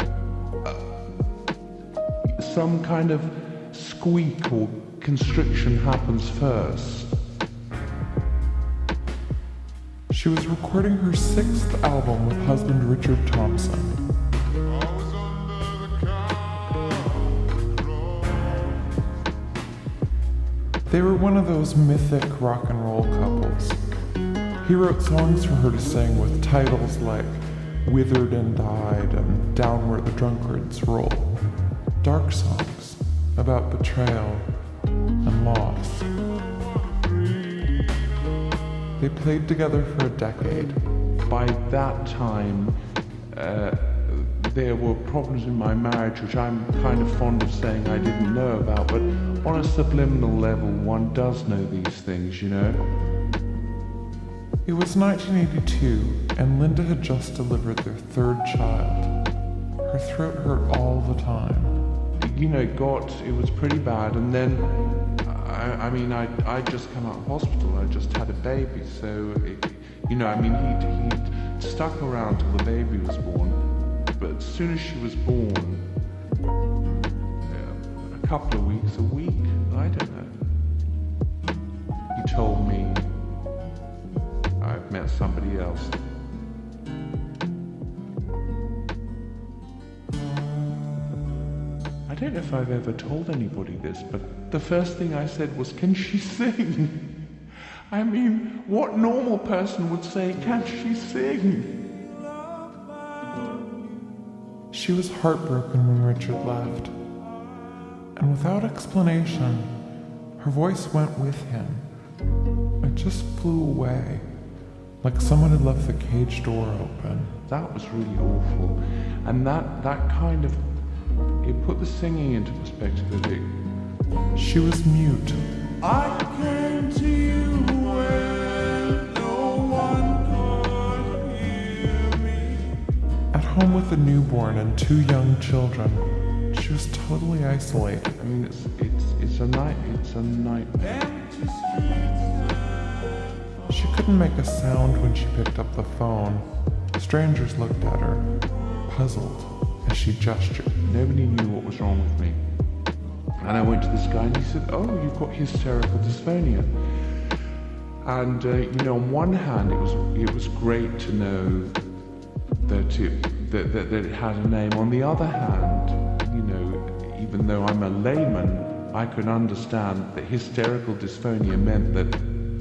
some kind of squeak or constriction happens first. She was recording her 6th album with husband Richard Thompson. They were one of those mythic rock and roll couples. He wrote songs for her to sing with titles like Withered and Died and Down Where the Drunkards Roll. Dark songs about betrayal and loss. They played together for a decade. By that time, there were problems in my marriage, which I'm kind of fond of saying I didn't know about, but on a subliminal level, one does know these things, It was 1982, and Linda had just delivered their 3rd child. Her throat hurt all the time. It was pretty bad, and then, I'd just come out of hospital, I just had a baby, so, he'd stuck around till the baby was born, but as soon as she was born, a couple of weeks, a week, I don't know, he told me, I've met somebody else. I don't know if I've ever told anybody this, but the first thing I said was, can she sing? I mean, what normal person would say, can she sing? She was heartbroken when Richard left. And without explanation, her voice went with him. It just flew away, like someone had left the cage door open. That was really awful. And that kind of, it put the singing into perspective a bit. She was mute. I came to you when no one could hear me. At home with a newborn and 2 young children, she was totally isolated. I mean, it's a nightmare. She couldn't make a sound when she picked up the phone. Strangers looked at her, puzzled, as she gestured. Nobody knew what was wrong with me. And I went to this guy and he said, oh, you've got hysterical dysphonia. And, on one hand, it was great to know that it had a name. On the other hand, even though I'm a layman, I could understand that hysterical dysphonia meant that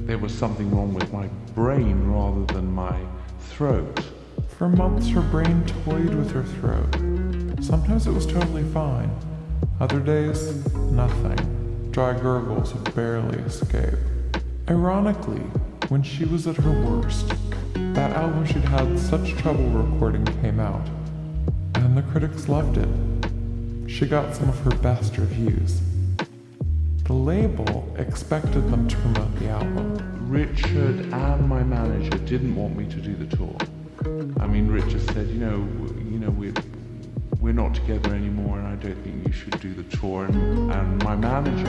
there was something wrong with my brain rather than my throat. For months, her brain toyed with her throat. Sometimes it was totally fine. Other days, nothing. Dry gurgles would barely escape. Ironically, when she was at her worst. That album she'd had such trouble recording came out, and the critics loved it. She got some of her best reviews. The label expected them to promote the album. Richard and my manager didn't want me to do the tour. I mean, Richard said, we're not together anymore, and I don't think you should do the tour. And my manager,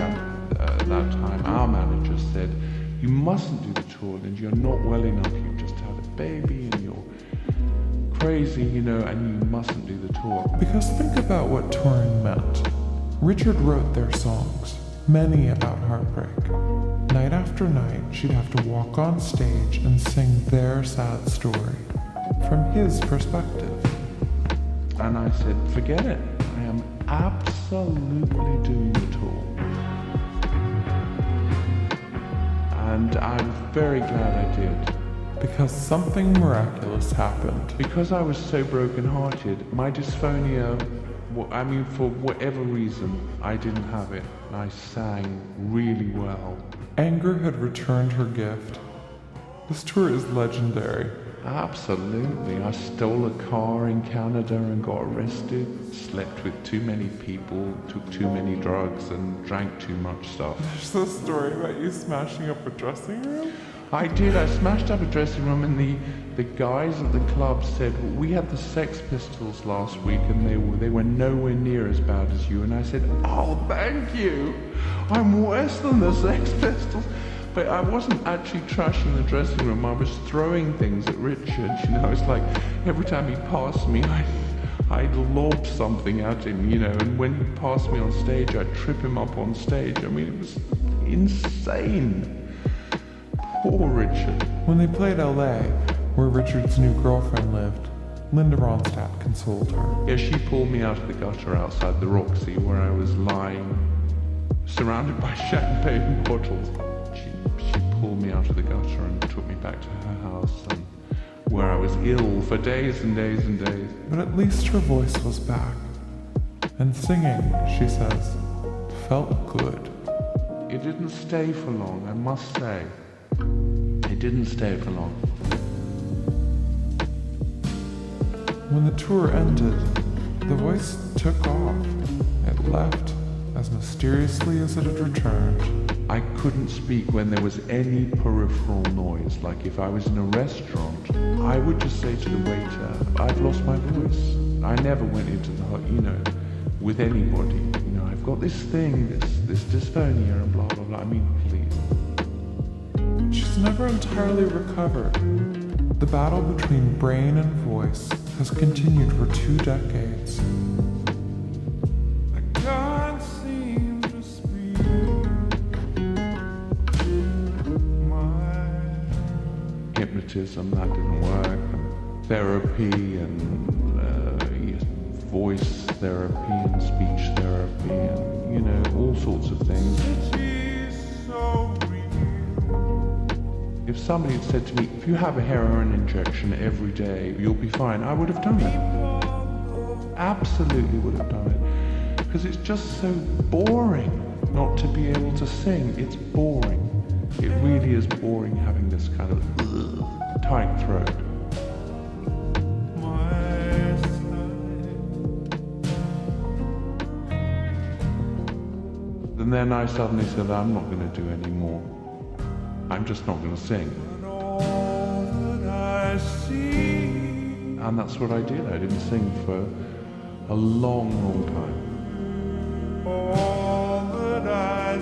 at that time, our manager said, you mustn't do the tour, and you're not well enough. You've just had a baby, and you're crazy, and you mustn't do the tour. Because think about what touring meant. Richard wrote their songs, many about heartbreak. Night after night, she'd have to walk on stage and sing their sad story, from his perspective. And I said, forget it. I am absolutely doing the tour. And I'm very glad I did. Because something miraculous happened. Because I was so broken-hearted, my dysphonia, for whatever reason, I didn't have it. And I sang really well. Anger had returned her gift. This tour is legendary. Absolutely. I stole a car in Canada and got arrested, slept with too many people, took too many drugs, and drank too much stuff. There's a story about you smashing up a dressing room? I did. I smashed up a dressing room, and the guys at the club said, we had the Sex Pistols last week, and they were nowhere near as bad as you. And I said, oh, thank you. I'm worse than the Sex Pistols. But I wasn't actually trashing the dressing room. I was throwing things at Richard. It's like every time he passed me, I'd lob something at him, and when he passed me on stage, I'd trip him up on stage. I mean, it was insane. Poor Richard. When they played LA, where Richard's new girlfriend lived, Linda Ronstadt consoled her. Yeah, she pulled me out of the gutter outside the Roxy, where I was lying, surrounded by champagne bottles. She pulled me out of the gutter and took me back to her house, and where I was ill for days and days and days. But at least her voice was back. And singing, she says, felt good. It didn't stay for long, I must say. It didn't stay for long. When the tour ended, the voice took off. It left as mysteriously as it had returned. I couldn't speak when there was any peripheral noise. Like if I was in a restaurant, I would just say to the waiter, I've lost my voice. I never went into the, with anybody. I've got this thing, this dysphonia and blah, blah, blah. I mean, please. She's never entirely recovered. The battle between brain and voice has continued for 2 decades. Hypnotism, that didn't work, and therapy, and voice therapy, and speech therapy, and all sorts of things. If somebody had said to me, if you have a heroin injection every day, you'll be fine, I would have done it. Absolutely would have done it. Because it's just so boring not to be able to sing. It's boring. It really is boring having this kind of tight throat. And then I suddenly said, I'm not going to do any more. I'm just not going to sing. And that's what I did. I didn't sing for a long, long time. All that I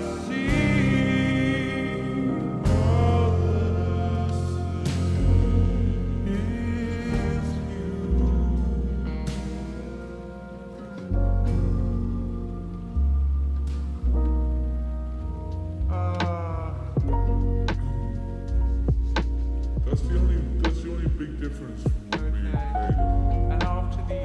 That's the only big difference from being played. And after the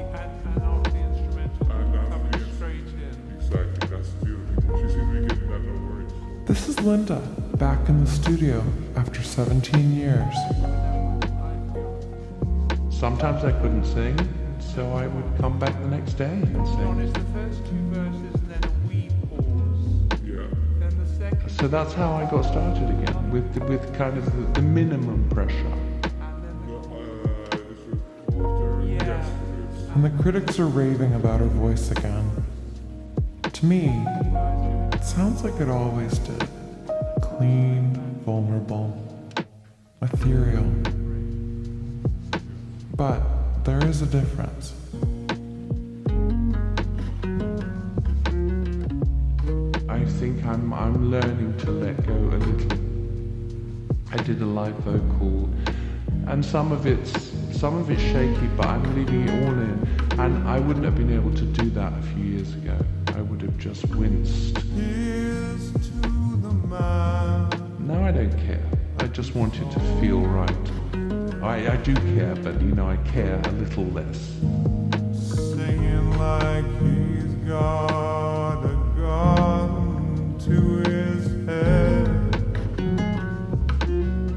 instrumental, coming straight in. Exactly, that's the only. She seems to be getting that, no worries. This is Linda, back in the studio after 17 years. Sometimes I couldn't sing, so I would come back the next day and sing. The first 2 verses and then a wee pause. Yeah. Then the second. A So that's how I got started again, with kind of the minimum pressure. And the critics are raving about her voice again. To me, it sounds like it always did. Clean, vulnerable, ethereal. But there is a difference. I think I'm learning to let go a little. I did a live vocal, and some of it's shaky, but I'm leaving it all in. And I wouldn't have been able to do that a few years ago. I would have just winced. Now I don't care. I just want it to feel right. I do care, but I care a little less. Singing like he's got a gun to his head.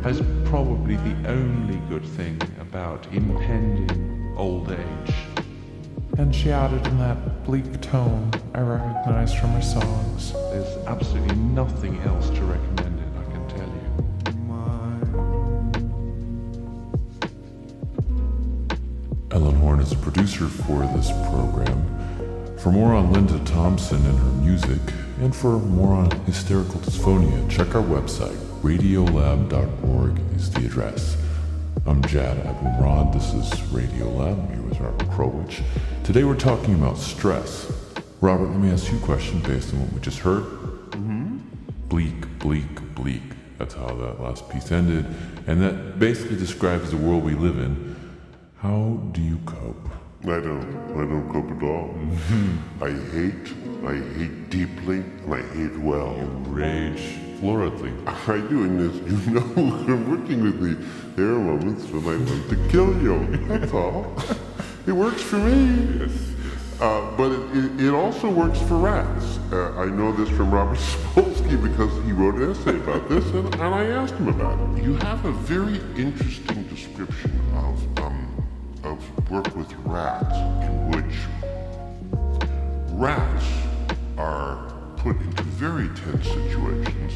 That's probably the only good thing about impending old age. And she added in that bleak tone I recognize from her songs. There's absolutely nothing else to recommend it, I can tell you. Ellen Horn is a producer for this program. For more on Linda Thompson and her music, and for more on hysterical dysphonia, check our website. RadioLab.org is the address. I'm Jad Abumrad. This is RadioLab. I'm here with Robert Krulwich. Today we're talking about stress. Robert, let me ask you a question based on what we just heard. Bleak, bleak, bleak. That's how that last piece ended. And that basically describes the world we live in. How do you cope? I don't cope at all. I hate deeply, and I hate well. Rage floridly. I do, and as you know, I'm working with me. There are moments when I want to kill you. That's all. It works for me. Yes. But it also works for rats. I know this from Robert Sapolsky because he wrote an essay about this, and I asked him about it. You have a very interesting description of work with rats, in which rats are put into very tense situations,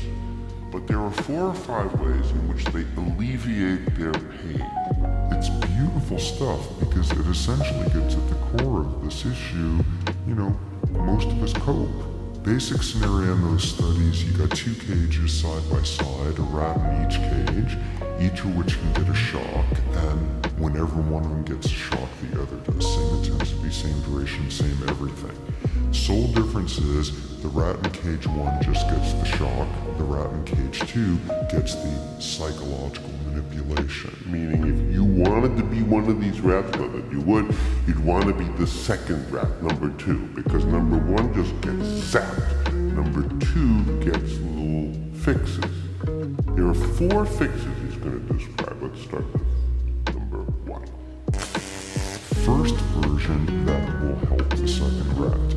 but there are 4 or 5 ways in which they alleviate their pain. It's beautiful stuff because it essentially gets at the core of this issue. Most of us cope. Basic scenario in those studies, you got 2 cages side by side, a rat in each cage, each of which can get a shock, and whenever one of them gets a shock, the other does. Same intensity, same duration, same everything. Sole difference is the rat in cage 1 just gets the shock, the rat in cage 2 gets the psychological manipulation. Meaning if you wanted to be one of these rats, well, then you'd want to be the second rat, number 2, because number 1 just gets zapped. Number 2 gets little fixes. There are 4 fixes he's going to describe. Let's start with number 1. First version that will help the second rat.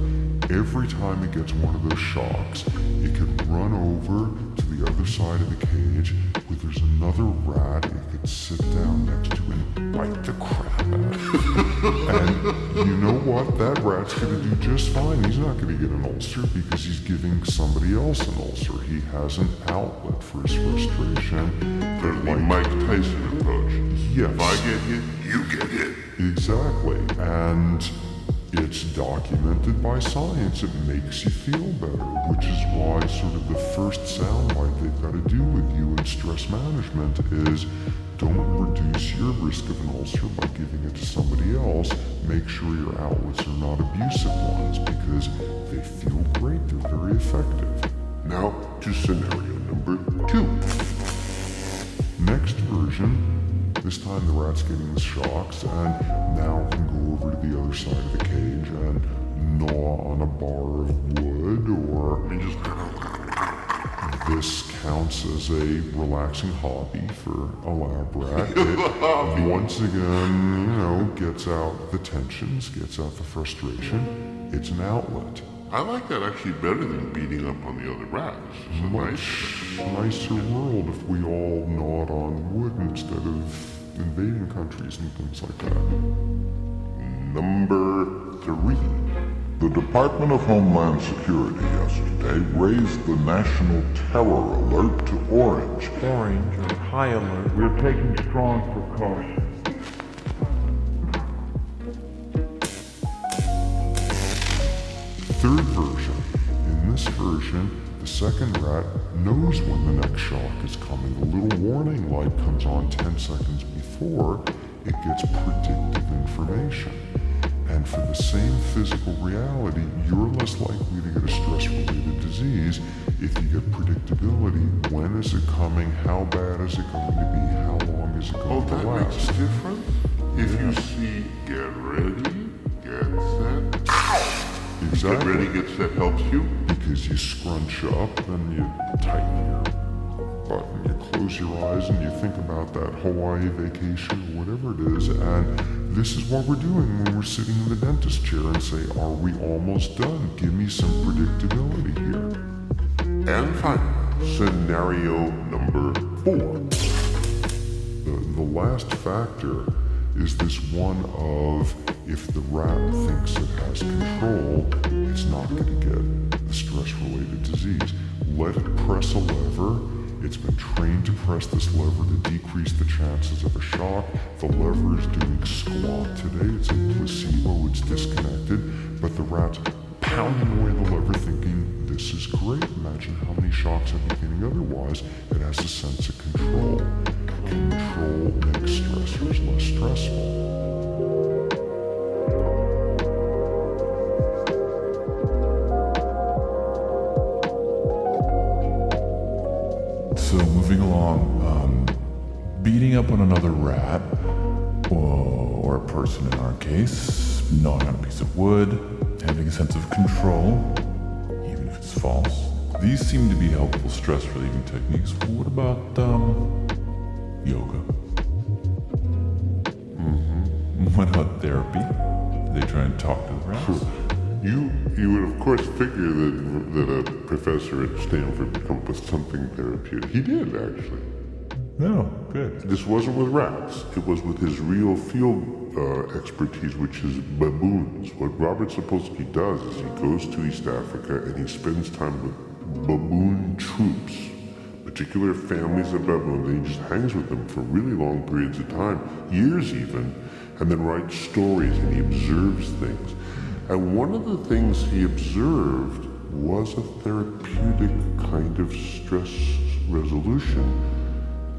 Every time it gets one of those shocks, it can run over to the other side of the cage where there's another rat it could sit down next to and bite the crap out of. And you know what? That rat's going to do just fine. He's not going to get an ulcer because he's giving somebody else an ulcer. He has an outlet for his frustration. The Mike Tyson approach. Yes. If I get hit, you get hit. Exactly. And it's documented by science. It makes you feel better, which is why sort of the first soundbite they've got to do with you in stress management is don't reduce your risk of an ulcer by giving it to somebody else. Make sure your outlets are not abusive ones because they feel great. They're very effective. Now to scenario number 2. Next version. This time the rat's getting the shocks and now can go over to the other side of the cage and gnaw on a bar of wood or this counts as a relaxing hobby for a lab rat. It once again, gets out the tensions, gets out the frustration. It's an outlet. I like that actually better than beating up on the other rats. It's a Much nicer world if we all gnawed on wood instead of invading countries and things like that. Number 3. The Department of Homeland Security yesterday raised the national terror alert to orange. Orange or high alert. We're taking strong precautions. Third version. In this version, the second rat knows when the next shock is coming. A little warning light comes on 10 seconds before it gets predictive information. And for the same physical reality, you're less likely to get a stress-related disease if you get predictability. When is it coming? How bad is it going to be? How long is it going to last? That makes a difference. If you see, get ready, get set. Exactly. Get ready, get set helps you. Because you scrunch up and you tighten your butt and you close your eyes and you think about that Hawaii vacation or whatever it is, and this is what we're doing when we're sitting in the dentist chair and say, are we almost done? Give me some predictability here. And finally, scenario number 4. The last factor is this one of, if the rat thinks it has control, it's not going to get the stress-related disease. Let it press a lever. It's been trained to press this lever to decrease the chances of a shock. The lever is doing squat today. It's a placebo. It's disconnected. But the rat's pounding away the lever thinking, this is great. Imagine how many shocks I'd be getting otherwise. It has a sense of control. Control makes stressors less stressful. So moving along, beating up on another rat, or a person in our case, gnawing on a piece of wood, having a sense of control, even if it's false. These seem to be helpful stress-relieving techniques. What about, yoga? What about therapy? Do they try and talk to the rats? You would of course figure that a professor at Stanford would come up with something therapeutic. He did, actually. No, good. This wasn't with rats. It was with his real field expertise, which is baboons. What Robert Sapolsky does is he goes to East Africa and he spends time with baboon troops, particular families of baboons, and he just hangs with them for really long periods of time, years even, and then writes stories and he observes things. And one of the things he observed was a therapeutic kind of stress resolution,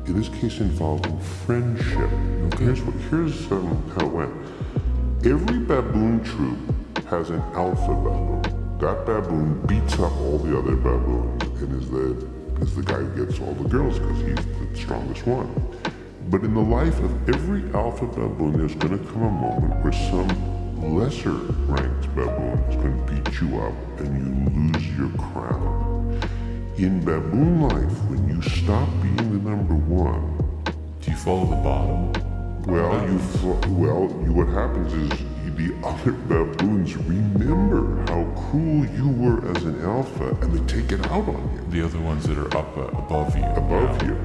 in this case involving friendship. Okay. Here's how it went. Every baboon troop has an alpha baboon. That baboon beats up all the other baboons and is the guy who gets all the girls because he's the strongest one. But in the life of every alpha baboon, there's going to come a moment where some lesser ranked baboon is going to beat you up and you lose your crown. In baboon life, when you stop being the number one, do you follow the bottom? What happens is the other baboons remember how cruel you were as an alpha and they take it out on you. The other ones that are up above you. Above you.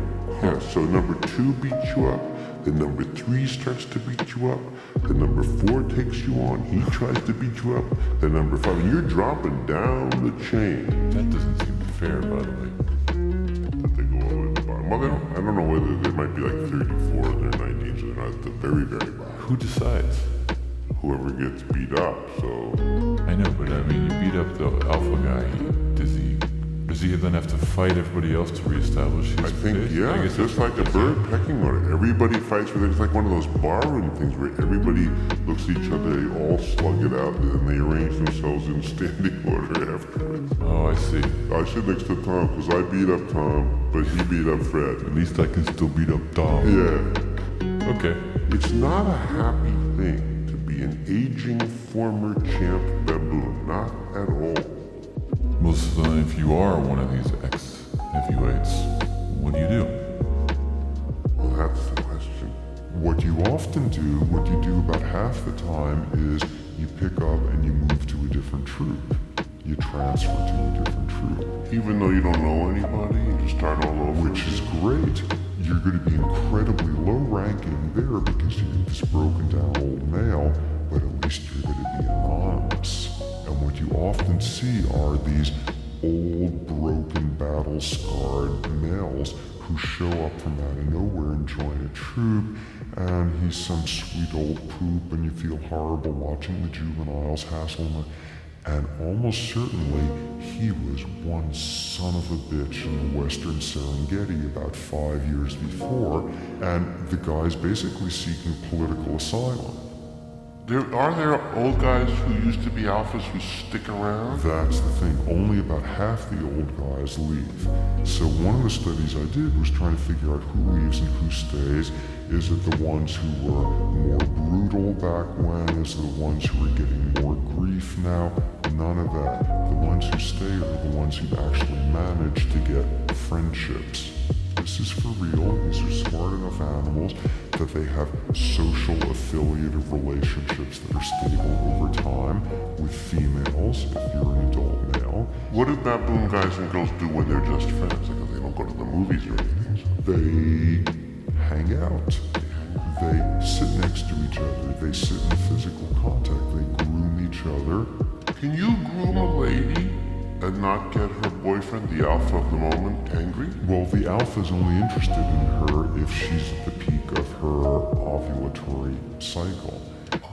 Yeah, so number 2 beats you up. Then number 3 starts to beat you up. Then number 4 takes you on. He tries to beat you up. Then number 5, and you're dropping down the chain. That doesn't seem fair, by the way. That they go all the way to the bottom. Well, I don't know whether they might be like 34 or they're 19, so they're not at the very, very bottom. Who decides? Whoever gets beat up, so... I know, but I mean, you beat up the alpha guy. Does he then have to fight everybody else to reestablish his position? I guess just like a bird pecking order. Everybody fights for it. It's like one of those barroom things where everybody looks at each other, they all slug it out, and then they arrange themselves in standing order afterwards. Oh, I see. I sit next to Tom because I beat up Tom, but he beat up Fred. At least I can still beat up Tom. Yeah. Okay. It's not a happy thing to be an aging former champ baboon. Not at all. Well, so if you are one of these ex-heavyweights, what do you do? Well, that's the question. What you often do, what you do about half the time, is you pick up and you move to a different troop. You transfer to a different troop. Even though you don't know anybody, you just start all over. Which is great. You're going to be incredibly low-ranking there because you're this broken-down old male, but at least you're going to be anonymous. And when you often see are these old, broken, battle-scarred males who show up from out of nowhere and join a troop, and he's some sweet old poop, and you feel horrible watching the juveniles hassle him. And almost certainly, he was one son of a bitch in the western Serengeti about 5 years before, and the guy's basically seeking political asylum. Are there old guys who used to be alphas who stick around? That's the thing. Only about half the old guys leave. So one of the studies I did was trying to figure out who leaves and who stays. Is it the ones who were more brutal back when? Is it the ones who are getting more grief now? None of that. The ones who stay are the ones who actually manage to get friendships. This is for real. These are smart enough animals that they have social affiliative relationships that are stable over time with females, if you're an adult male. What do baboon guys and girls do when they're just friends? Like, they don't go to the movies or anything. They hang out. They sit next to each other. They sit in physical contact. They groom each other. Can you groom a lady and not get her boyfriend, the alpha of the moment, angry? Well, the alpha's only interested in her if she's at the peak of her ovulatory cycle.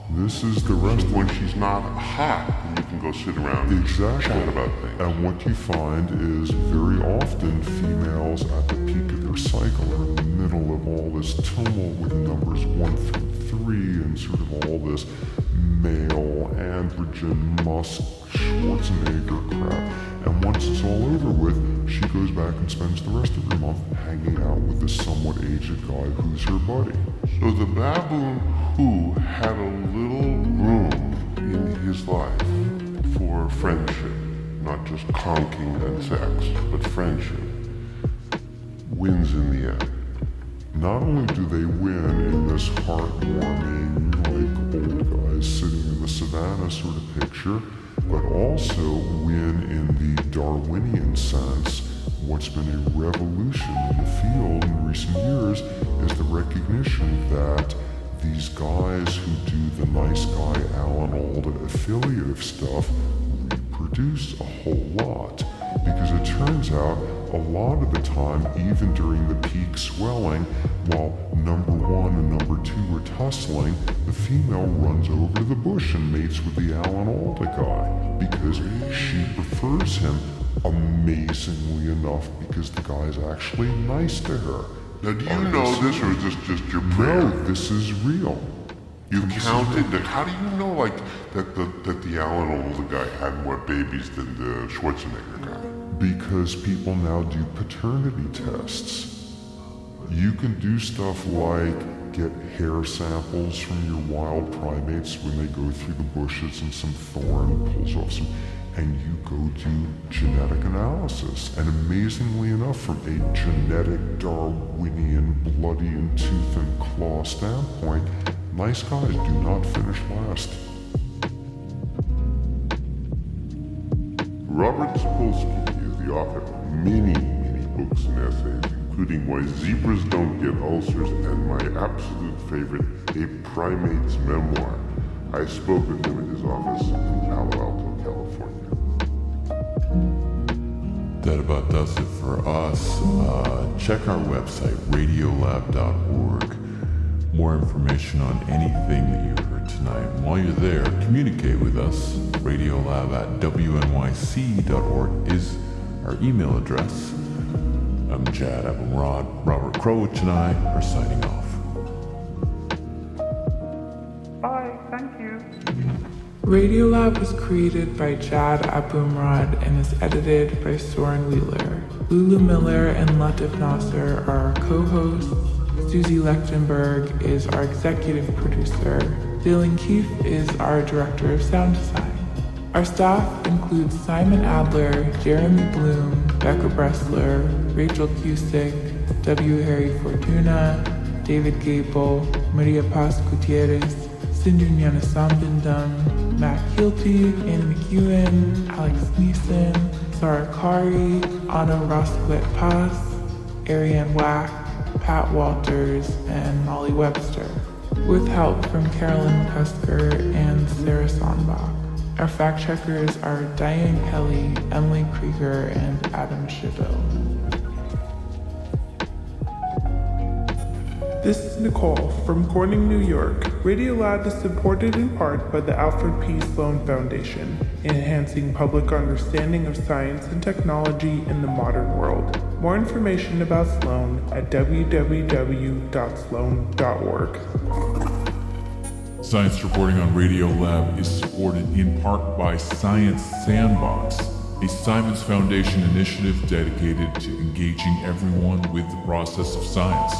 This is the rest. When she's not hot, then you can go sit around and chat about things. And what you find is very often females at the peak of their cycle are in the middle of all this tumult with numbers 1 through 3 and sort of all this male androgen Musk Schwarzenegger crap. And once it's all over with, she goes back and spends the rest of her month hanging out with this somewhat aged guy who's her buddy. So the baboon who had a little room in his life for friendship, not just conking and sex, but friendship, wins in the end. Not only do they win in this heartwarming, like old guys sitting in the savannah sort of picture, but also win in the Darwinian sense. What's been a revolution in the field in recent years is the recognition that these guys who do the nice guy Alan Alda affiliative stuff reproduce a whole lot. Because it turns out a lot of the time, even during the peak swelling, while number 1 and number 2 are tussling, the female runs over to the bush and mates with the Alan Alda guy because she prefers him amazingly enough because the guy's actually nice to her. Now, do you know this, or is this just your prayer? No, this is real. You counted? How do you know, like, that the Alan Alda guy had more babies than the Schwarzenegger guy? Because people now do paternity tests. You can do stuff like get hair samples from your wild primates when they go through the bushes and some thorn pulls off some, and you go do genetic analysis. And amazingly enough, from a genetic Darwinian bloody and tooth and claw standpoint, nice guys do not finish last. Robert Sapolsky is the author of many books and essays, including Why Zebras Don't Get Ulcers and my absolute favorite, A Primate's Memoir. I spoke with him at his office in Palo Alto, California. That about does it for us. Check our website, RadioLab.org. More information on anything that you heard tonight. And while you're there, communicate with us. RadioLab at WNYC.org is our email address. I'm Jad Abumrad. Robert Crowich and I are signing off. Bye, thank you. RadioLab was created by Jad Abumrad and is edited by Soren Wheeler. Lulu Miller and Latif Nasser are our co-hosts. Susie Lechtenberg is our executive producer. Dylan Keefe is our director of sound design. Our staff includes Simon Adler, Jeremy Bloom, Becca Bressler, Rachel Cusick, W. Harry Fortuna, David Gable, Maria Paz Gutierrez, Sindhu Nyanasambindam, Matt Hilty, Anna McEwen, Alex Neeson, Sarah Kari, Anna Rosquet Paz, Ariane Wack, Pat Walters, and Molly Webster, with help from Carolyn McCusker and Sarah Sonbach. Our fact checkers are Diane Kelly, Emily Krieger, and Adam Schivel. This is Nicole from Corning, New York. RadioLab is supported in part by the Alfred P. Sloan Foundation, enhancing public understanding of science and technology in the modern world. More information about Sloan at www.sloan.org. Science reporting on RadioLab is supported in part by Science Sandbox, a Simons Foundation initiative dedicated to engaging everyone with the process of science.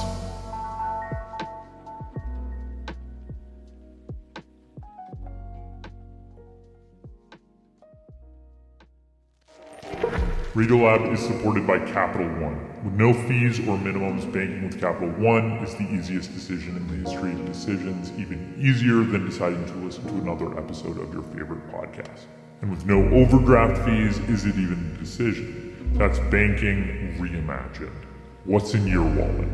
RadioLab is supported by Capital One. With no fees or minimums, banking with Capital One is the easiest decision in the history of decisions, even easier than deciding to listen to another episode of your favorite podcast. And with no overdraft fees, is it even a decision? That's banking reimagined. What's in your wallet?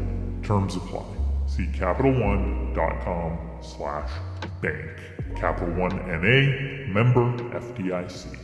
Terms apply. See CapitalOne.com/bank. Capital One NA, member FDIC.